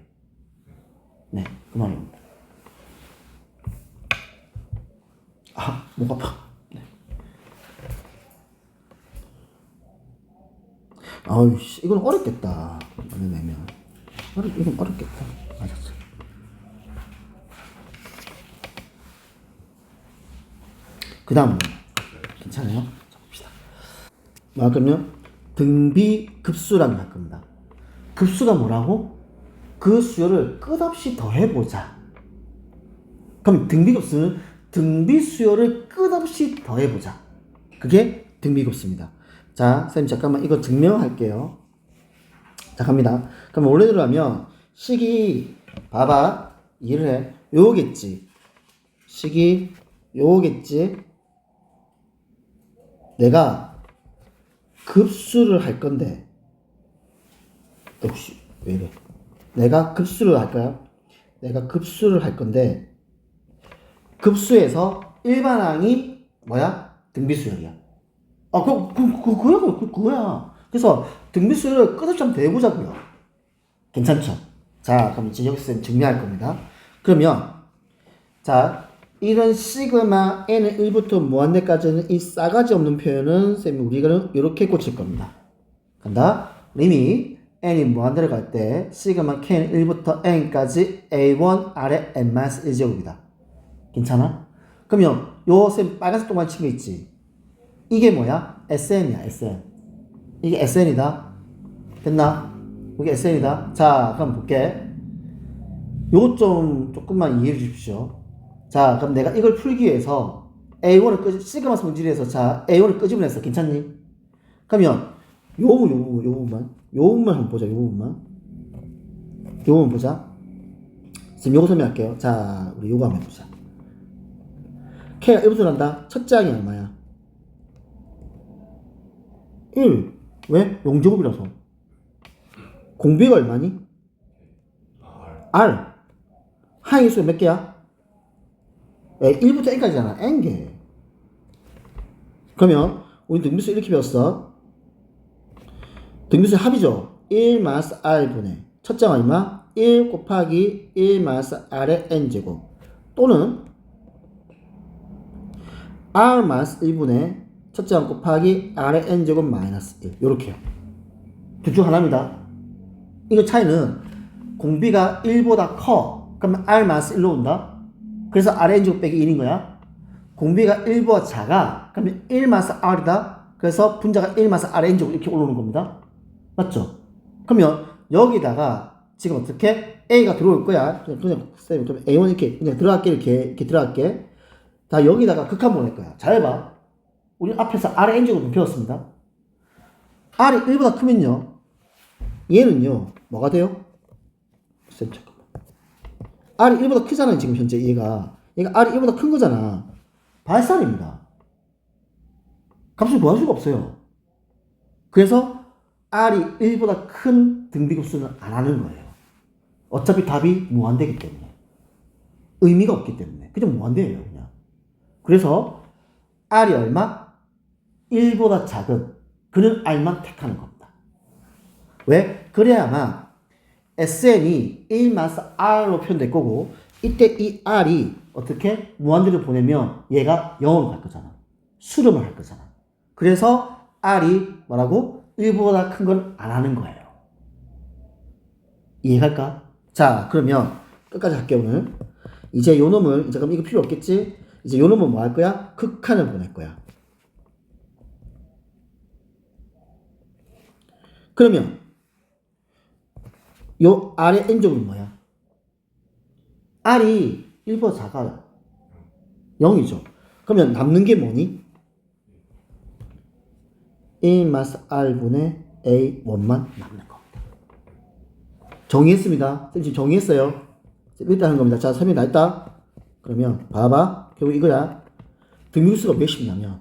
네, 그 말입니다. 목 아파. 네. 아유, 씨, 이건 어렵겠다. 내면. 이건 어렵겠다. 맞았어. 그 다음, 괜찮아요? 자, 봅시다. 뭐 할 거면, 등비급수라는 걸 할 겁니다. 급수가 뭐라고? 그 수요를 끝없이 더해보자. 그럼 등비급수는 등비수요를 끝없이 더해보자. 그게 등비급수입니다. 자, 쌤 잠깐만 이거 증명할게요. 자, 갑니다. 그럼 원래대로 하면 식이 봐봐. 이해를 해. 요거겠지. 식이 요거겠지. 내가 급수를 할 건데 역시 왜 이래. 내가 급수를 할까요? 내가 급수를 할 건데 급수에서 일반항이 뭐야? 등비수열이야. 그거야. 그래서 등비수열을 끝없이 한번 대보자고요. 괜찮죠? 자, 그럼 이제 여기서 정리할 겁니다. 그러면 자, 이런 시그마 n은 1부터 무한대까지는 이 싸가지 없는 표현은 쌤이 우리가 이렇게 고칠 겁니다. 간다. 리밋 n이 무한대로 갈 때 시그마 k는 1부터 n까지 a1 아래 n-1제곱이다. 괜찮아? 그러면 요 쌤 빨간색 동안 친 거 있지? 이게 뭐야? SN이야, SN. 이게 SN이다. 됐나? 이게 SN이다. 자, 그럼 볼게. 요거 조금만 이해해 주십시오. 자, 그럼 내가 이걸 풀기 위해서 A1을 시그마 성질에서 자, A1을 끄집어냈어. 괜찮니? 그러면 요 부분만 한번 보자. 요 부분 보자. 지금 요거 설명할게요. 자, 우리 요거 한번 해보자. K가 1부터 난다. 첫째 항이 얼마야? 1. 왜? 0제곱이라서. 공비가 얼마니? R. 항의 수 몇 개야? 1부터 n까지잖아. n개. 그러면 우리 등비수 이렇게 배웠어. 등비수의 합이죠. 1 마이너스 r분의 첫째 항 얼마? 1 곱하기 1 마이너스 r의 n제곱 또는 r 마이너스 1분의 첫째 항 곱하기 r의 n제곱 마이너스 1 요렇게요. 둘 중 하나입니다. 이거 차이는 공비가 1보다 커. 그러면 r 마이너스 1로 온다. 그래서 r의 n제곱 빼기 1인 거야. 공비가 1보다 작아. 그러면 1 마이너스 r이다. 그래서 분자가 1 마이너스 r의 n제곱 이렇게 올라오는 겁니다. 맞죠? 그러면 여기다가 지금 어떻게 a가 들어올 거야. 그냥 A1 이렇게 그냥 들어갈게. 이렇게 들어갈게. 다 여기다가 극한 보낼 거야. 잘 봐. 우리 앞에서 r의 n제곱을 배웠습니다. r이 1보다 크면요. 얘는요. 뭐가 돼요? 잠깐만. r이 1보다 크잖아요. 지금 현재 얘가 r이 1보다 큰 거잖아. 발산입니다. 값을 구할 수가 없어요. 그래서 r이 1보다 큰 등비급수는 안 하는 거예요. 어차피 답이 무한대이기 때문에. 의미가 없기 때문에. 그냥 무한대예요. 그냥. 그래서 r이 얼마? 1보다 작은 그런 r만 택하는 겁니다. 왜? 그래야만 SN이 1 마이너스 R로 표현될 거고 이때 이 R이 어떻게 무한대로 보내면 얘가 0으로 갈 거잖아. 수렴을 할 거잖아. 그래서 R이 뭐라고? 1보다 큰 건 안 하는 거예요. 이해갈까? 자, 그러면 끝까지 할게 오늘. 이제 요 놈을 이제 그럼 이거 필요 없겠지? 이제 요 놈은 뭐 할 거야? 극한을 보낼 거야. 그러면 요 R의 n제곱은 뭐야? R이 1보다 작아요. 0이죠. 그러면 남는 게 뭐니? 1 마이너스 R분의 A1만 남는 겁니다. 정의했습니다. 쌤 지금 정의했어요. 일단 하는 겁니다. 자, 설명 다 했다. 그러면 봐봐. 결국 이거야. 등비급수가 몇이냐면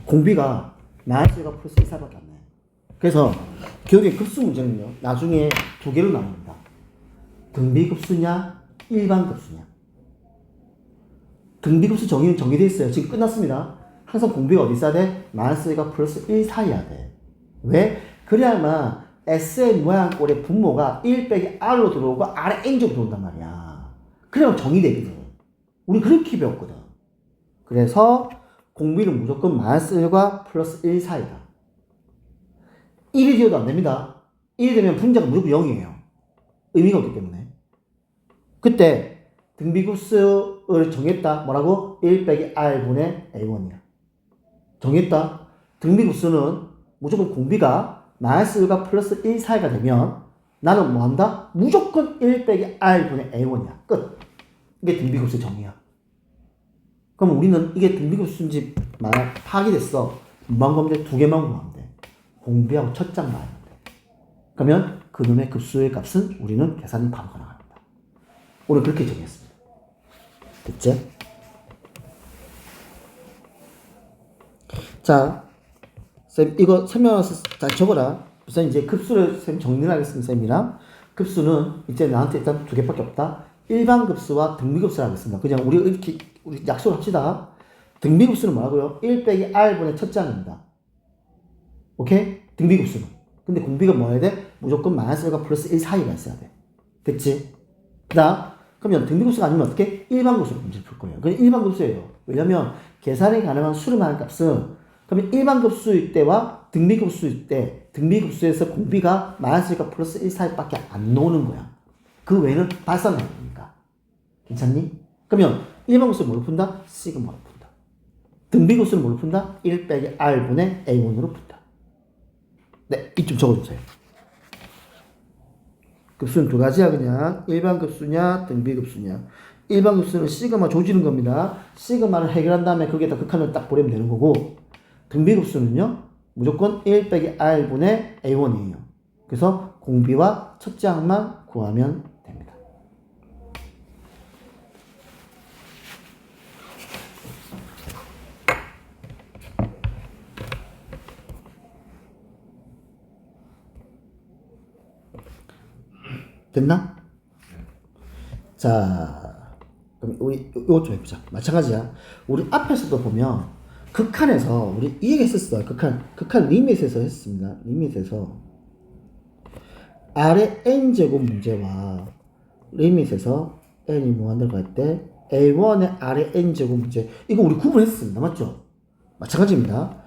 공비가 마이너스가 플러스 1사밖에 안 나요. 그래서 기억의 급수 문제는요. 나중에 두 개로 나옵니다. 등비급수냐 일반급수냐. 등비급수 정의는 정의되어 있어요. 지금 끝났습니다. 항상 공비가 어디 있어야 돼? 마이너스 1과 플러스 1 사이야 돼. 왜? 그래야만 SN 모양 꼴의 분모가 1 빼기 R로 들어오고 R의 N제곱 들어온단 말이야. 그래야 정의되거든. 우리 그렇게 배웠거든. 그래서 공비는 무조건 마이너스 1과 플러스 1 사이다. 1이 되어도 안 됩니다. 1이 되면 분자가 무조건 0이에요. 의미가 없기 때문에. 그때 등비급수를 정했다. 뭐라고? 1 빼기 R분의 A1이야. 정했다. 등비급수는 무조건 공비가 마이너스 1과 플러스 1 사이가 되면 나는 뭐 한다? 무조건 1 빼기 R분의 A1이야. 끝. 이게 등비급수의 정의야. 그럼 우리는 이게 등비급수인지 파악이 됐어. 문방검제 두 개만 구하면 돼. 공비하고 첫 장만 하면 돼. 그러면 그놈의 급수의 값은 우리는 계산이 바로 가능합니다. 오늘 그렇게 정했습니다. 됐지? 자, 쌤 이거 설명해서 잘 적어라. 우선 이제 급수를 쌤 정리를 하겠습니다. 쌤이랑 급수는 이제 나한테 일단 두 개밖에 없다. 일반 급수와 등비급수를 하겠습니다. 그냥 우리 약속을 합시다. 등비급수는 뭐라고요? 1 빼기 R분의 첫 장입니다. 오케이? 등비급수는. 근데 공비가 뭐 해야 돼? 무조건 마이너스 1과 플러스 1 사이가 있어야 돼. 됐지? 그러면 등비급수가 아니면 어떻게? 일반급수로 문제를 풀 거예요. 그냥 일반급수예요. 왜냐면 계산이 가능한 수렴하는 값은 그러면 일반급수일 때와 등비급수일 때 등비급수에서 공비가 마이너스 1과 플러스 1 사이밖에 안 나오는 거야. 그 외에는 발산을 해야 되니까. 괜찮니? 그러면 일반급수를 뭘로 푼다? 시그마로 푼다. 등비급수를 뭘로 푼다? 1 빼기 R분의 A1으로 푼다. 네, 이쯤 적어주세요. 급수는 두 가지야 그냥. 일반급수냐 등비급수냐. 일반급수는 시그마 조지는 겁니다. 시그마를 해결한 다음에 거기에다 극한을 딱 보내면 되는 거고 등비급수는요 무조건 1 빼기 R분의 A1이에요. 그래서 공비와 첫 장만 구하면 됩니다. 됐나? 자, 그럼 우리 이것 좀 해보자. 마찬가지야. 우리 앞에서도 보면 극한에서 우리 이 얘기 했었어. 극한 리밋에서 했습니다. 리밋에서 R의 n제곱 문제와 리밋에서 n이 무한대로 갈 때 A1의 R의 n제곱 문제 이거 우리 구분했습니다. 맞죠? 마찬가지입니다.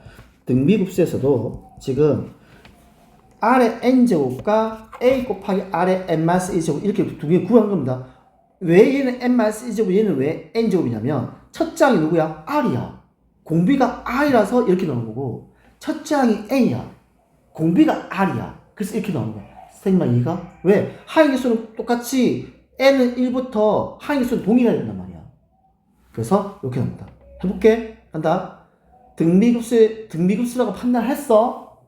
등비급수에서도 지금 R의 n제곱과 A 곱하기 R의 n-1제곱 이렇게 두 개 구한 겁니다. 왜 얘는 n-1제곱 얘는 왜 n제곱이냐면 첫 장이 누구야? R이야. 공비가 R이라서 이렇게 나오는 거고 첫 장이 n이야. 공비가 R이야. 그래서 이렇게 나오는 거야. 선생님 이해가? 왜? 하위계수는 똑같이 n은 1부터 하위계수는 동일해야 된단 말이야. 그래서 이렇게 나옵니다. 해볼게. 한다. 등비급수라고 판단했어?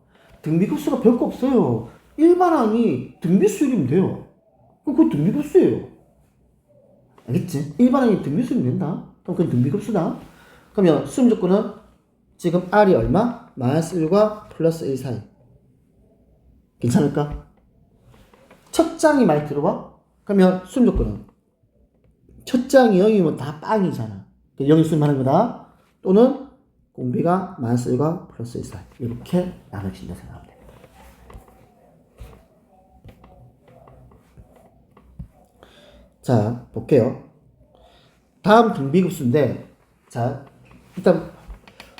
등비급수가 별거 없어요. 일반항이 등비수열이면 돼요. 그거 등비급수예요. 알겠지? 일반항이 등비수열이면 된다. 그럼 그건 등비급수다. 그러면 수렴 조건은 지금 R이 얼마? 마이너스 1과 플러스 1 사이. 괜찮을까? 첫 장이 많이 들어와? 그러면 수렴 조건은 첫 장이 0이면 다 빵이잖아. 0이 수렴하는 거다. 또는 공비가 마이너스 1과 플러스 1 사이. 이렇게 나눠진다 생각하면 됩니다. 자, 볼게요. 다음 등비급수인데, 자, 일단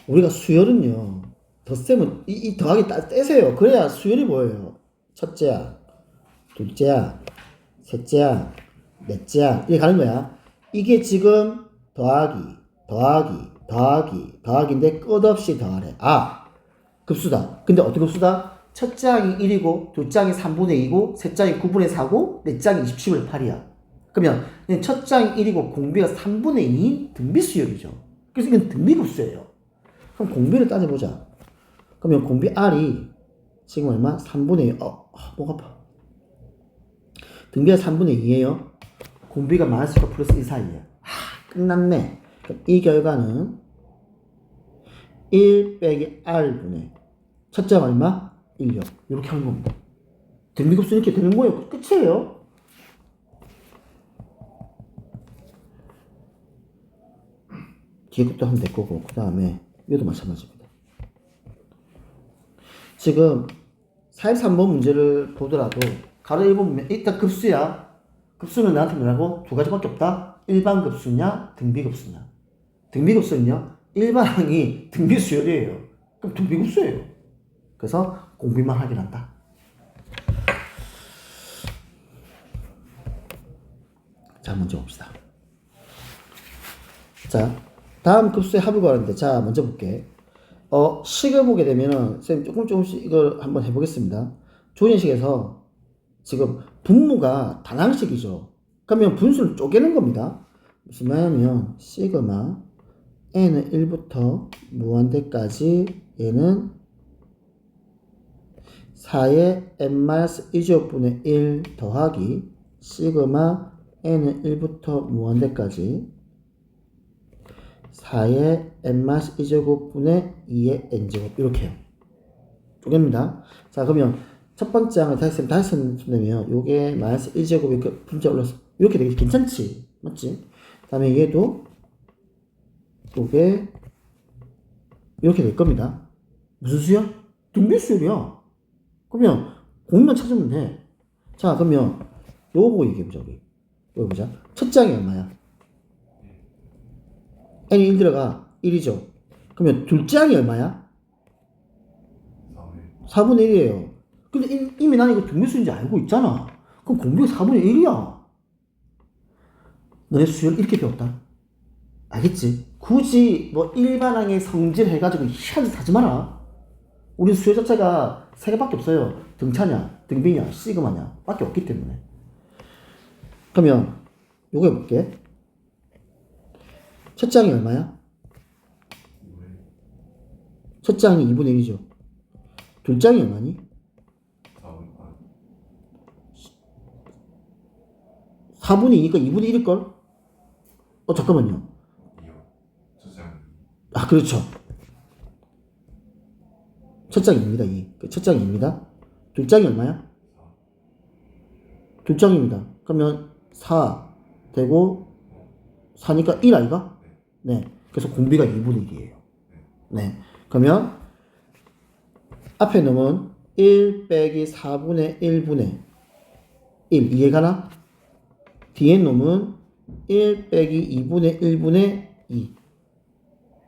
우리가 수열은요, 덧셈은 이 더하기 딱 떼세요. 그래야 수열이 보여요. 첫째야, 둘째야, 셋째야, 넷째야, 이렇게 가는 거야. 이게 지금 더하기인데 끝없이 더하래. 아, 급수다. 근데 어떻게 급수다? 첫 장이 1이고, 둘 장이 3분의 2고, 셋 장이 9분의 4고, 넷 장이 27분의 8이야. 그러면 첫 장이 1이고 공비가 3분의 2인 등비수열이죠. 그래서 이건 등비급수예요. 그럼 공비를 따져보자. 그러면 공비 R이 지금 얼마? 3분의 2. 목 아파. 등비가 3분의 2예요. 공비가 마이너스과 플러스 1 사이에요. 끝났네. 그럼 이 결과는 1 빼기 R분의 첫 장 얼마? 1요. 이렇게 하는 겁니다. 등비급수 이렇게 되는 거예요. 끝이에요. 뒤에 것도 하면 될 거고, 그 다음에 이것도 마찬가지입니다. 지금 43번 문제를 보더라도 가로 1번 보면 일단 급수야. 급수는 나한테 뭐라고? 두 가지밖에 없다. 일반 급수냐, 등비급수냐. 등비급수는요, 일반항이 등비수열이에요. 그럼 등비급수예요. 그래서 공비만 하긴 한다. 자, 먼저 봅시다. 자, 다음 급수의 합을 구하는데, 자, 먼저 볼게. 식을 보게 되면은, 선생님 조금씩 이걸 한번 해보겠습니다. 조인식에서 지금 분모가 단항식이죠. 그러면 분수를 쪼개는 겁니다. 무슨 말이냐면, 시그마, n은 1부터 무한대까지, 얘는 4의 n-2제곱분의 1 더하기, 시그마, n은 1부터 무한대까지, 4의 n-2제곱분의 2의 n제곱 이렇게 해요. 쪼갭니다. 자, 그러면 첫 번째 항을 다시 쓰면 요게 마이너스 1제곱이 그 분자 올라서 이렇게 되게 괜찮지? 맞지? 그 다음에 얘도 요게 이렇게 될 겁니다. 무슨 수야? 등비수열이야. 그러면 공만 찾으면 돼. 자, 그러면 요거 얘기해보자. 여기 보자. 첫 장이 얼마야? n이 1 들어가 1이죠. 그러면 둘 장이 얼마야? 4분의 1이에요. 근데 이미 나는 이거 등비수인지 알고 있잖아. 그럼 공비가 4분의 1이야. 너네 수열 이렇게 배웠다. 알겠지? 굳이 뭐 일반항의 성질 해가지고 희한한 짓 하지 마라. 우리 수열 자체가 세 개밖에 없어요. 등차냐, 등비냐, 시그마냐 밖에 없기 때문에. 그러면 요거 해볼게. 첫 장이 얼마야? 첫 장이 2분의 1이죠. 둘 장이 얼마니? 4분의 2니까 2분의 1일걸? 잠깐만요. 아, 그렇죠. 첫 장이 2입니다. 2. 첫 장이 2입니다. 둘 장이 얼마야? 둘 장입니다. 그러면 4 되고 4니까 1 아이가? 네. 그래서 공비가 2분의 1이에요. 네. 그러면 앞에 놈은 1 빼기 4분의 1분의 1 이해가나? 뒤에 놈은 1 빼기 2분의 1분의 2.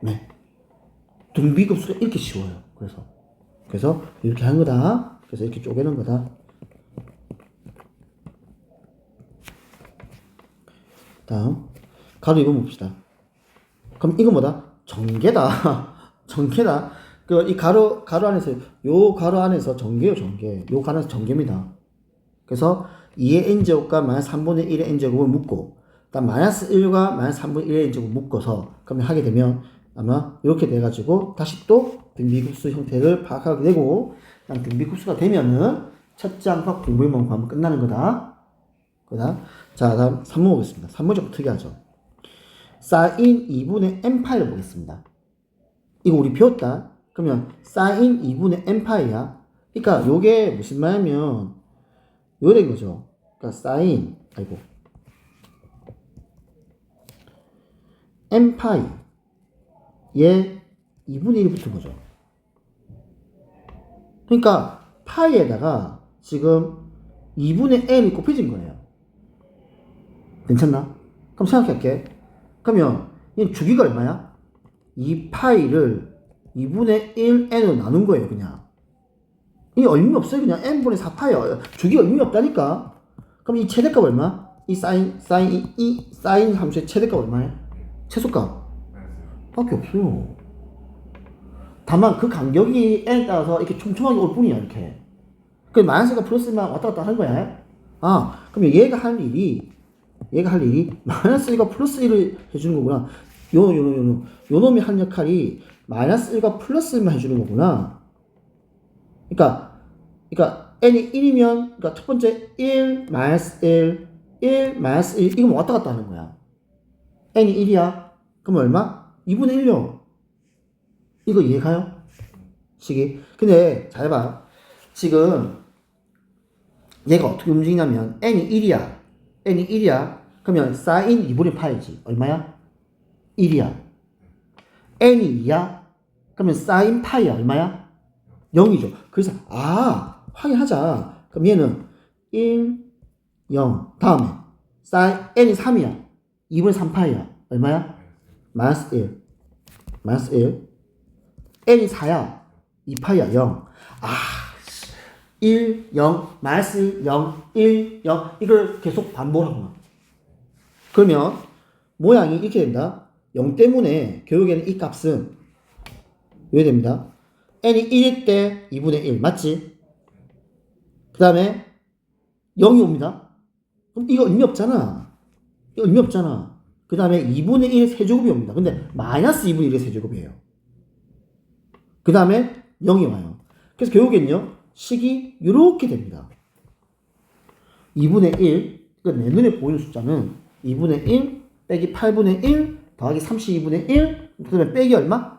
네. 등비급수가 이렇게 쉬워요. 그래서 이렇게 하는 거다. 그래서 이렇게 쪼개는 거다. 다음 가로 2번 봅시다. 그럼 이거 뭐다? 전개다. 전개다. 이 가로 안에서 요 가로 안에서 전개요, 전개. 요 가로 안에서 전개입니다. 그래서 2의 n제곱과 마이너스 3분의 1의 n제곱을 묶고, 그다음 마이너스 1과 마이너스 3분의 1의 n제곱을 묶어서 그러면 하게 되면 아마 이렇게 돼가지고 다시 또 등비급수 형태를 파악하게 되고, 등비급수가 되면은 첫 장과 공부만 하면 끝나는 거다. 자, 다음 3번 보겠습니다. 3번 좀 특이하죠. 사인 2분의 n파이를 보겠습니다. 이거 우리 배웠다. 그러면 사인 2분의 n파이야. 그러니까 요게 무슨 말이냐면 요래 거죠. 그러니까 사인 n파이 얘 2분의 1이 붙은 거죠. 그러니까 파이에다가 지금 2분의 n이 곱해진 거예요. 괜찮나? 그럼 생각할게. 그러면 이 주기가 얼마야? 2파이를 2분의 1n으로 나눈 거예요, 그냥. 이 의미 없어요, 그냥. n분의 4파이야. 주기가 의미 없다니까. 그럼 이 최대값 얼마? 이 사인 함수의 최대값 얼마야? 최소값. 밖에 없어요. 다만 그 간격이 n에 따라서 이렇게 촘촘하게 올 뿐이야, 이렇게. 그 마이너스가 플러스만 왔다 갔다 하는 거야. 아, 그럼 얘가 할 일이 마이너스 1과 플러스 1을 해주는 거구나. 요 놈이 한 역할이 마이너스 1과 플러스 1만 해주는 거구나. 그러니까 n이 1이면, 그러니까 첫 번째 1, 마이너스 1, 1, 마이너스 1, 이거 왔다 갔다 하는 거야. n이 1이야. 그럼 얼마? 2분의 1요. 이거 이해가요? 식이. 근데, 잘 봐. 지금, 얘가 어떻게 움직이냐면, n이 1이야. 그러면 사인 2분의 파이지. 얼마야? 1이야. n이 2야? 그러면 사인 파이야. 얼마야? 0이죠. 그래서, 확인하자. 그럼 얘는 1, 0. 다음에, n이 3이야. 2분의 3파이야. 얼마야? 마이너스 1. n이 4야. 2파이야. 0. 1, 0, 마이너스 1, 0, 1, 0. 이걸 계속 반복하구나. 그러면 모양이 이렇게 된다. 0 때문에 결국에는 이 값은 왜 됩니다? n이 1일 때 2분의 1 맞지? 그 다음에 0이 옵니다. 그럼 이거 의미 없잖아. 그 다음에 2분의 1의 세제곱이 옵니다. 근데 마이너스 2분의 1의 세제곱이에요. 그 다음에 0이 와요. 그래서 결국엔요, 식이 이렇게 됩니다. 2분의 1, 그러니까 내 눈에 보이는 숫자는 2분의 1 빼기 8분의 1 더하기 32분의 1, 그 다음에 빼기 얼마?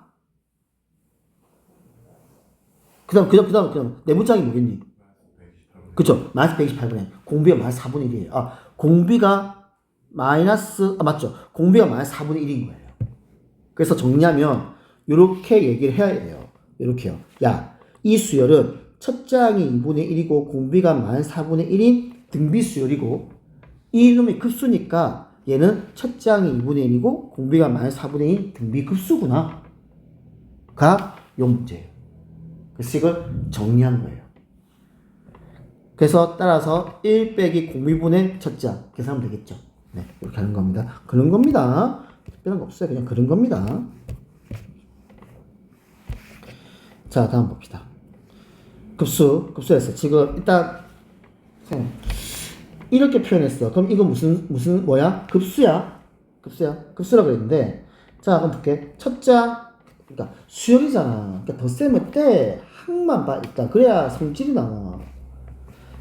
그 다음 내분장이 뭐겠니? 그쵸? 마이너스 128분의 공비가 마이너스 4분의 1이에요. 공비가 마이너스, 맞죠? 공비가 마이너스 4분의 1인 거예요. 그래서 정리하면 이렇게 얘기를 해야 돼요. 이렇게요. 야, 이 수열은 첫 장이 2분의 1이고 공비가 마이너스 4분의 1인 등비 수열이고, 이 놈이 급수니까 얘는 첫 장이 2분의 1이고 공비가 마이너스 4분의 1 등비 급수구나 가 요 문제예요. 그래서 이걸 정리한 거예요. 그래서 따라서 1 빼기 공비분의 첫 장 계산하면 되겠죠. 네, 이렇게 하는 겁니다. 그런 겁니다. 특별한 거 없어요. 그냥 그런 겁니다. 자, 다음 봅시다. 급수했어. 지금 일단 이렇게 표현했어. 그럼 이거 무슨 뭐야? 급수야. 급수라 그랬는데, 자, 그럼 볼게. 첫 장, 그러니까 수열이잖아. 그러니까 덧셈을 때 항만 봐. 일단 그래야 성질이 나와.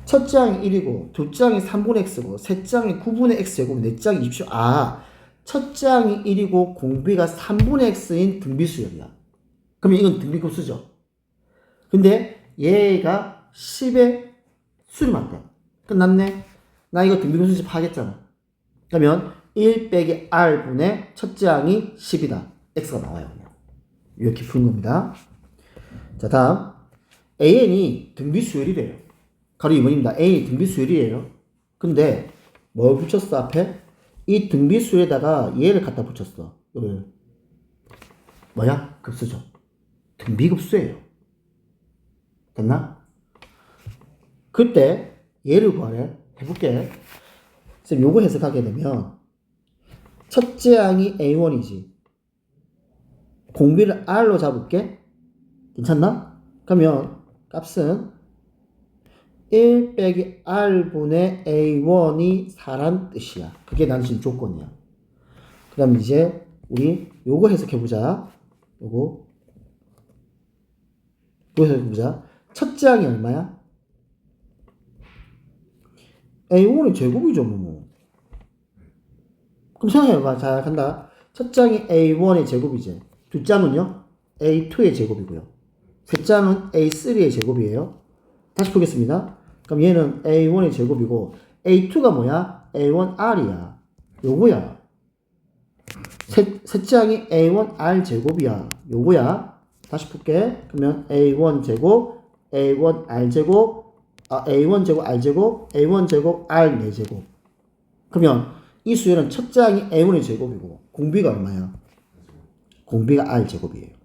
첫 장이 1이고, 두 장이 3분의 x고, 세 장이 9분의 x제곱, 네 장이 20. 첫 장이 1이고 공비가 3분의 x인 등비수열이야. 그러면 이건 등비급수죠. 근데 얘가 10의 수를 맞대. 끝났네. 나 이거 등비급수집 하겠잖아. 그러면 1 빼기 r분의 첫 장이 10이다. x가 나와요. 그냥. 이렇게 푸는 겁니다. 자, 다음 an이 등비수열이래요. 가로 2번입니다. an이 등비수열이에요. 근데 뭘 붙였어 앞에? 이 등비수열에다가 얘를 갖다 붙였어. 여기 뭐야? 급수죠. 등비급수예요. 됐나? 그때 얘를 구하래. 해볼게. 쌤 요거 해석하게 되면 첫째 항이 A1이지. 공비를 R로 잡을게. 괜찮나? 그러면 값은 1 빼기 R분의 A1이 4란 뜻이야. 그게 난 지금 조건이야. 그 다음 이제 우리 요거 해석해보자. 요거 해석해보자. 첫째 항이 얼마야? A1이 제곱이죠, 뭐. 그럼 생각해봐. 자, 간다. 첫 장이 A1의 제곱이지. 두 장은요? A2의 제곱이고요. 세 장은 A3의 제곱이에요. 다시 보겠습니다. 그럼 얘는 A1의 제곱이고, A2가 뭐야? A1R이야. 요거야. 세 장이 A1R 제곱이야. 요거야. 다시 볼게. 그러면 A1 제곱, A1R 제곱, A1 제곱, R 제곱, A1 제곱, R 4제곱. 그러면 이 수열은 첫째 항이 A1의 제곱이고 공비가 얼마야? 공비가 R 제곱이에요.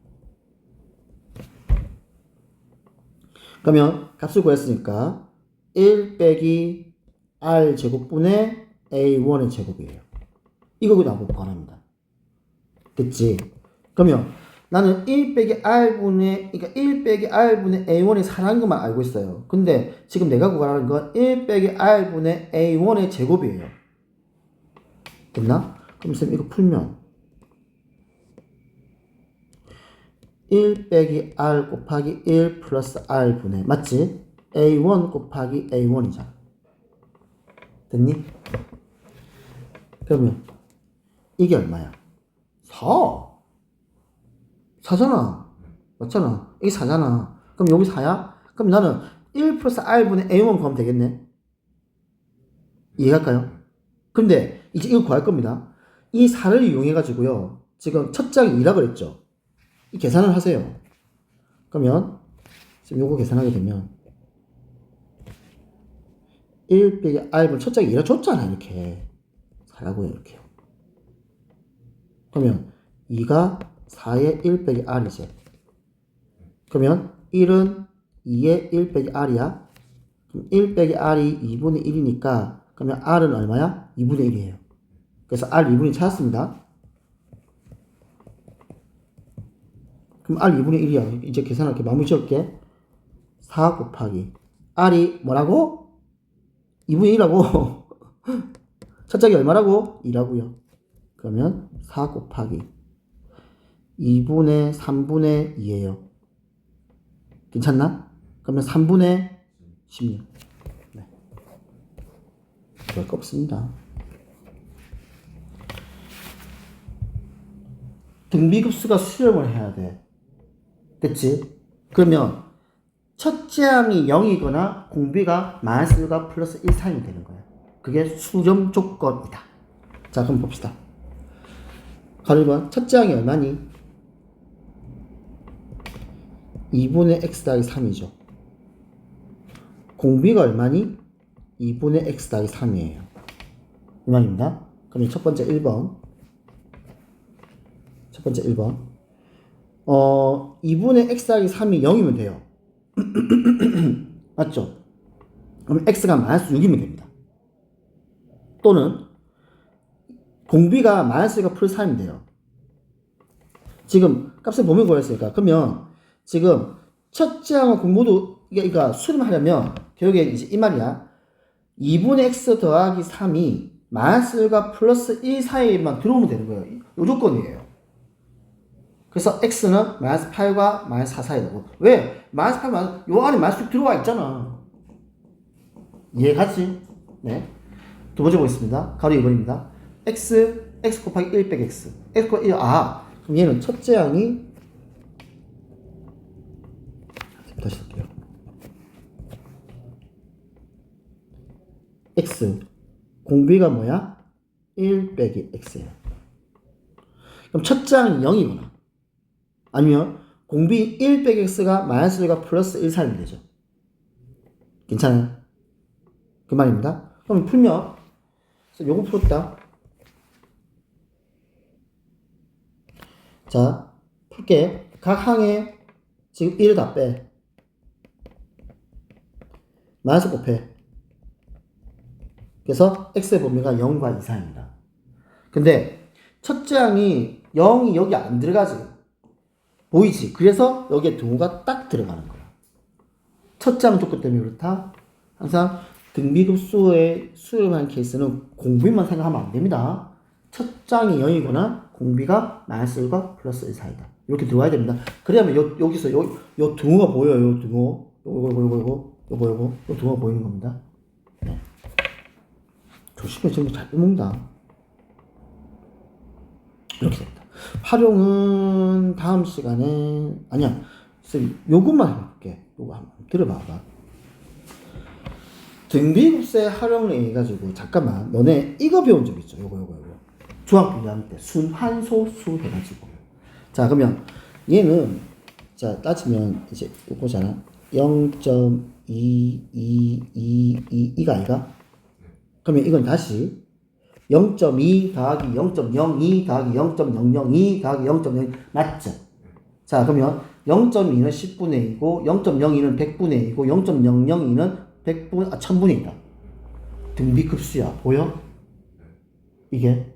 그러면 값을 구했으니까 1 빼기 R 제곱분의 A1의 제곱이에요. 이거 나보고 구하랍니다. 됐지? 그러면 나는 1 빼기 R분의, 그러니까 1 빼기 R분의 A1이 4라는 것만 알고 있어요. 근데 지금 내가 구하라는 건 1 빼기 R분의 A1의 제곱이에요. 됐나? 그럼 쌤 이거 풀면 1 빼기 R 곱하기 1 플러스 R분의, 맞지? A1 곱하기 A1이잖아. 됐니? 그러면 이게 얼마야? 4잖아. 맞잖아. 이게 4잖아. 그럼 여기 4야? 그럼 나는 1 플러스 R분의 A1 구하면 되겠네? 이해할까요? 근데 이제 이거 구할 겁니다. 이 4를 이용해가지고요. 지금 첫 장이 2라 그랬죠? 이 계산을 하세요. 그러면 지금 요거 계산하게 되면 1 빼기 R분 첫 장이 2라 줬잖아. 이렇게 4라고요. 이렇게요. 그러면 2가 4의 1 빼기 R이지. 그러면 1은 2의 1 빼기 R이야. 그럼 1 빼기 R이 2분의 1이니까 그러면 R은 얼마야? 2분의 1이에요. 그래서 R 2분의 1 찾았습니다. 그럼 R 2분의 1이야. 이제 계산할게. 마무리 지을게. 4 곱하기 R이 뭐라고? 2분의 1이라고. 첫 짝이 얼마라고? 2라고요. 그러면 4 곱하기 2분의 3분의 2예요. 괜찮나? 그러면 3분의 16. 네. 별거 없습니다. 등비급수가 수렴을 해야 돼. 됐지? 그러면 첫째 항이 0이거나 공비가 마이너스 1과 플러스 1 사이이 되는 거야. 그게 수렴 조건이다. 자, 그럼 봅시다. 가로 1번 첫째 항이 얼마니? 2분의 x 더하기 3이죠. 공비가 얼마니? 2분의 x 더하기 3이에요. 이 말입니다. 그럼 첫 번째 1번. 첫 번째 1번. 2분의 x 더하기 3이 0이면 돼요. 맞죠? 그럼 x가 마이너스 6이면 됩니다. 또는 공비가 마이너스 1과 플러스 3이면 돼요. 지금 값을 보면 구했으니까 그러면 지금 첫째 항과 공모도 그러니까 수렴하려면 결국에 이제 이 말이야. 2분의 x 더하기 3이 마이너스 1과 플러스 1 사이에만 들어오면 되는 거예요. 이 조건이에요. 그래서 x는 마이너스 8과 마이너스 4 사이 되고. 왜? 마이너스 8, 마이너스, 요 안에 마이너스 6 들어와 있잖아. 이해가지? 네. 두 번째 보겠습니다. 가로 2번입니다. x 곱하기 1 빼기 x. x 곱하기 1, 그럼 얘는 첫째 항이, 다시 할게요. x. 공비가 뭐야? 1 빼기 x예요. 그럼 첫째 항이 0이거나, 아니면 공비 1 빼기 x가 마이너스 1과 플러스 1 사이면 되죠. 괜찮아요? 그 말입니다. 그럼 풀면 요거 풀었다. 자, 풀게. 각 항에 지금 1을 다 빼. 마이너스 곱해. 그래서 x의 범위가 0과 이상입니다. 근데 첫째 항이 0이 여기 안 들어가지. 보이지? 그래서 여기에 등호가 딱 들어가는 거야. 첫째 항 조건 때문에 그렇다. 항상 등비급수의 수렴한 케이스는 공비만 생각하면 안 됩니다. 첫 장이 0이거나 공비가 마이너스 1과 플러스 1 사이다. 이렇게 들어와야 됩니다. 그러면 여기서 요 등호가 보여요. 요 등호. 요거 등호가 보이는 겁니다. 네. 조심해. 지금 잘 빼먹는다. 이렇게 됩니다. 활용은 다음 시간에, 아니야. 쌤, 요것만 해볼게. 요거 한번 들어봐봐. 등비급수의 활용을 해가지고, 잠깐만, 너네 이거 배운 적 있죠? 요거. 중학교 2학년 때 순환소수 해가지고. 자, 그러면 얘는, 자, 따지면 이제 요거잖아. 0.2222이가 아이가? 그러면 이건 다시 0.2 더하기 0.02 더하기 0.002 더하기 0.0 맞죠? 자, 그러면 0.2는 10분의 2고 0.02는 100분의 2고 0.002는 1000분의 2다. 등비급수야. 보여? 이게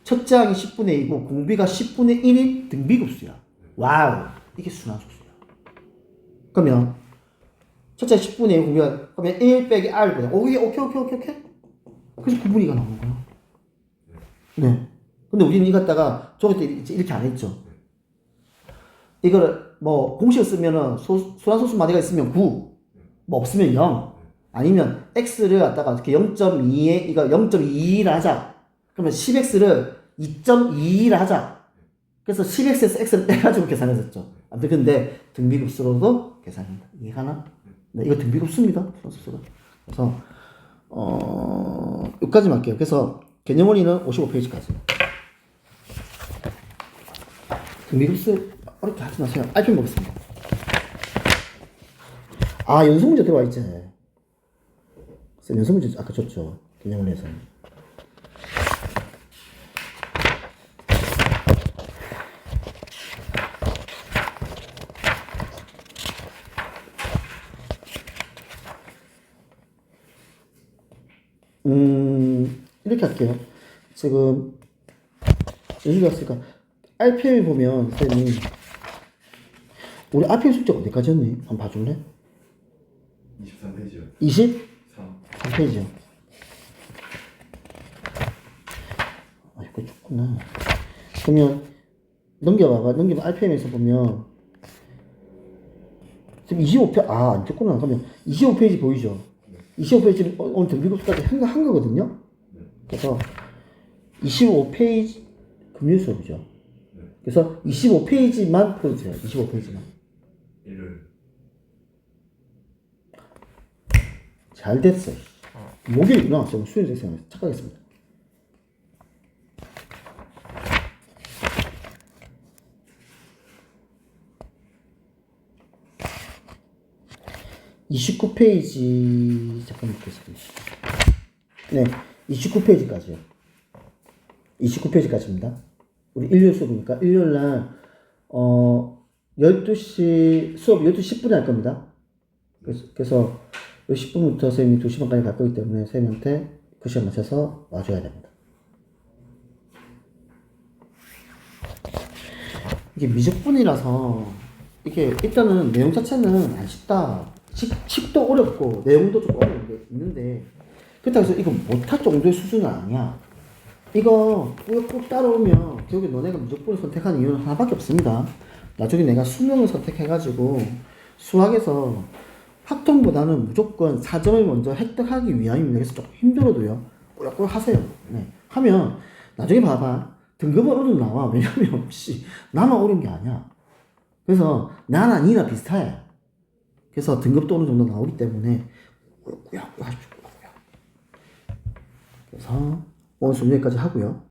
첫째 항이 10분의 2고 공비가 10분의 1이 등비급수야. 와우. 이게 순환수수야. 그러면 첫째 10분의 1 공비가 그러면 1 빼기 R 보자. 오케이. 그래서 9분의 2가 나오는 거야. 네. 근데 우리는 이거 갖다가 저것 때 이렇게 안 했죠. 이거를 뭐 공식을 쓰면은 순환소수 마디가 있으면 9, 뭐 없으면 0, 아니면 x를 갖다가 이렇게 0.2에 이거 0.22를 하자. 그러면 10x를 2.22를 하자. 그래서 10x에서 x를 빼가지고 계산했었죠. 아무튼 근데 등비급수로도 계산한다. 이해가나? 네, 이거 등비급수입니다. 순환소수가. 그래서 여기까지만 할게요. 그래서 개념원리는 55페이지까지. 등비급수 어렵게 하지 마세요. 알편 보겠습니다. 아, 연속문제 들어와 있지. 연속문제 아까 줬죠. 개념원리에서. 이렇게 할게요. 지금 여기 갔으니까 RPM이 보면 쌤이 우리 RPM 숙제 어디까지였니? 한번 봐줄래? 23페이지요. 23페이지요. 아, 이거 좋구나. 그러면 넘겨봐봐. 넘기면 RPM에서 보면 지금 25페이지 안 줬구나. 그러면 25페이지 보이죠? 25페이지는 오늘 등비급수까지 한 거거든요. 그래서 25페이지 금융 수업이죠. 그래서 25페이지만 풀어주세요. 25페이지만. 일요일. 잘 됐어. 목요일이구나. 좀 수요일 생각 착각했습니다. (29페이지) 잠깐 보겠습니다. 네, 29페이지까지요. 29페이지까지입니다. 우리 일요일 수업이니까 일요일날 12시 수업 12시 10분에 할 겁니다. 그래서 10분부터 선생님이 2시 반까지 갈 거기 때문에 선생님한테 그 시간 맞춰서 와줘야 됩니다. 이게 미적분이라서 이게 일단은 내용 자체는 안 쉽다. 식도 어렵고 내용도 좀 어려운 게 있는데 그렇다고 해서 이거 못할 정도의 수준은 아니야. 이거 꼭 따라오면 결국에 너네가 미적분을 선택하는 이유는 하나밖에 없습니다. 나중에 내가 수능을 선택해가지고 수학에서 확통보다는 무조건 4점을 먼저 획득하기 위함입니다. 그래서 조금 힘들어도요. 꾸역꾸역 하세요. 네. 하면 나중에 봐봐. 등급은 어느 정도 나와. 왜냐면 나만 어려운 게 아니야. 그래서 나나 니나 비슷해. 그래서 등급도 어느 정도 나오기 때문에 꾸역꾸역 하십시오. 그래서 오늘 수업 여기까지 하고요.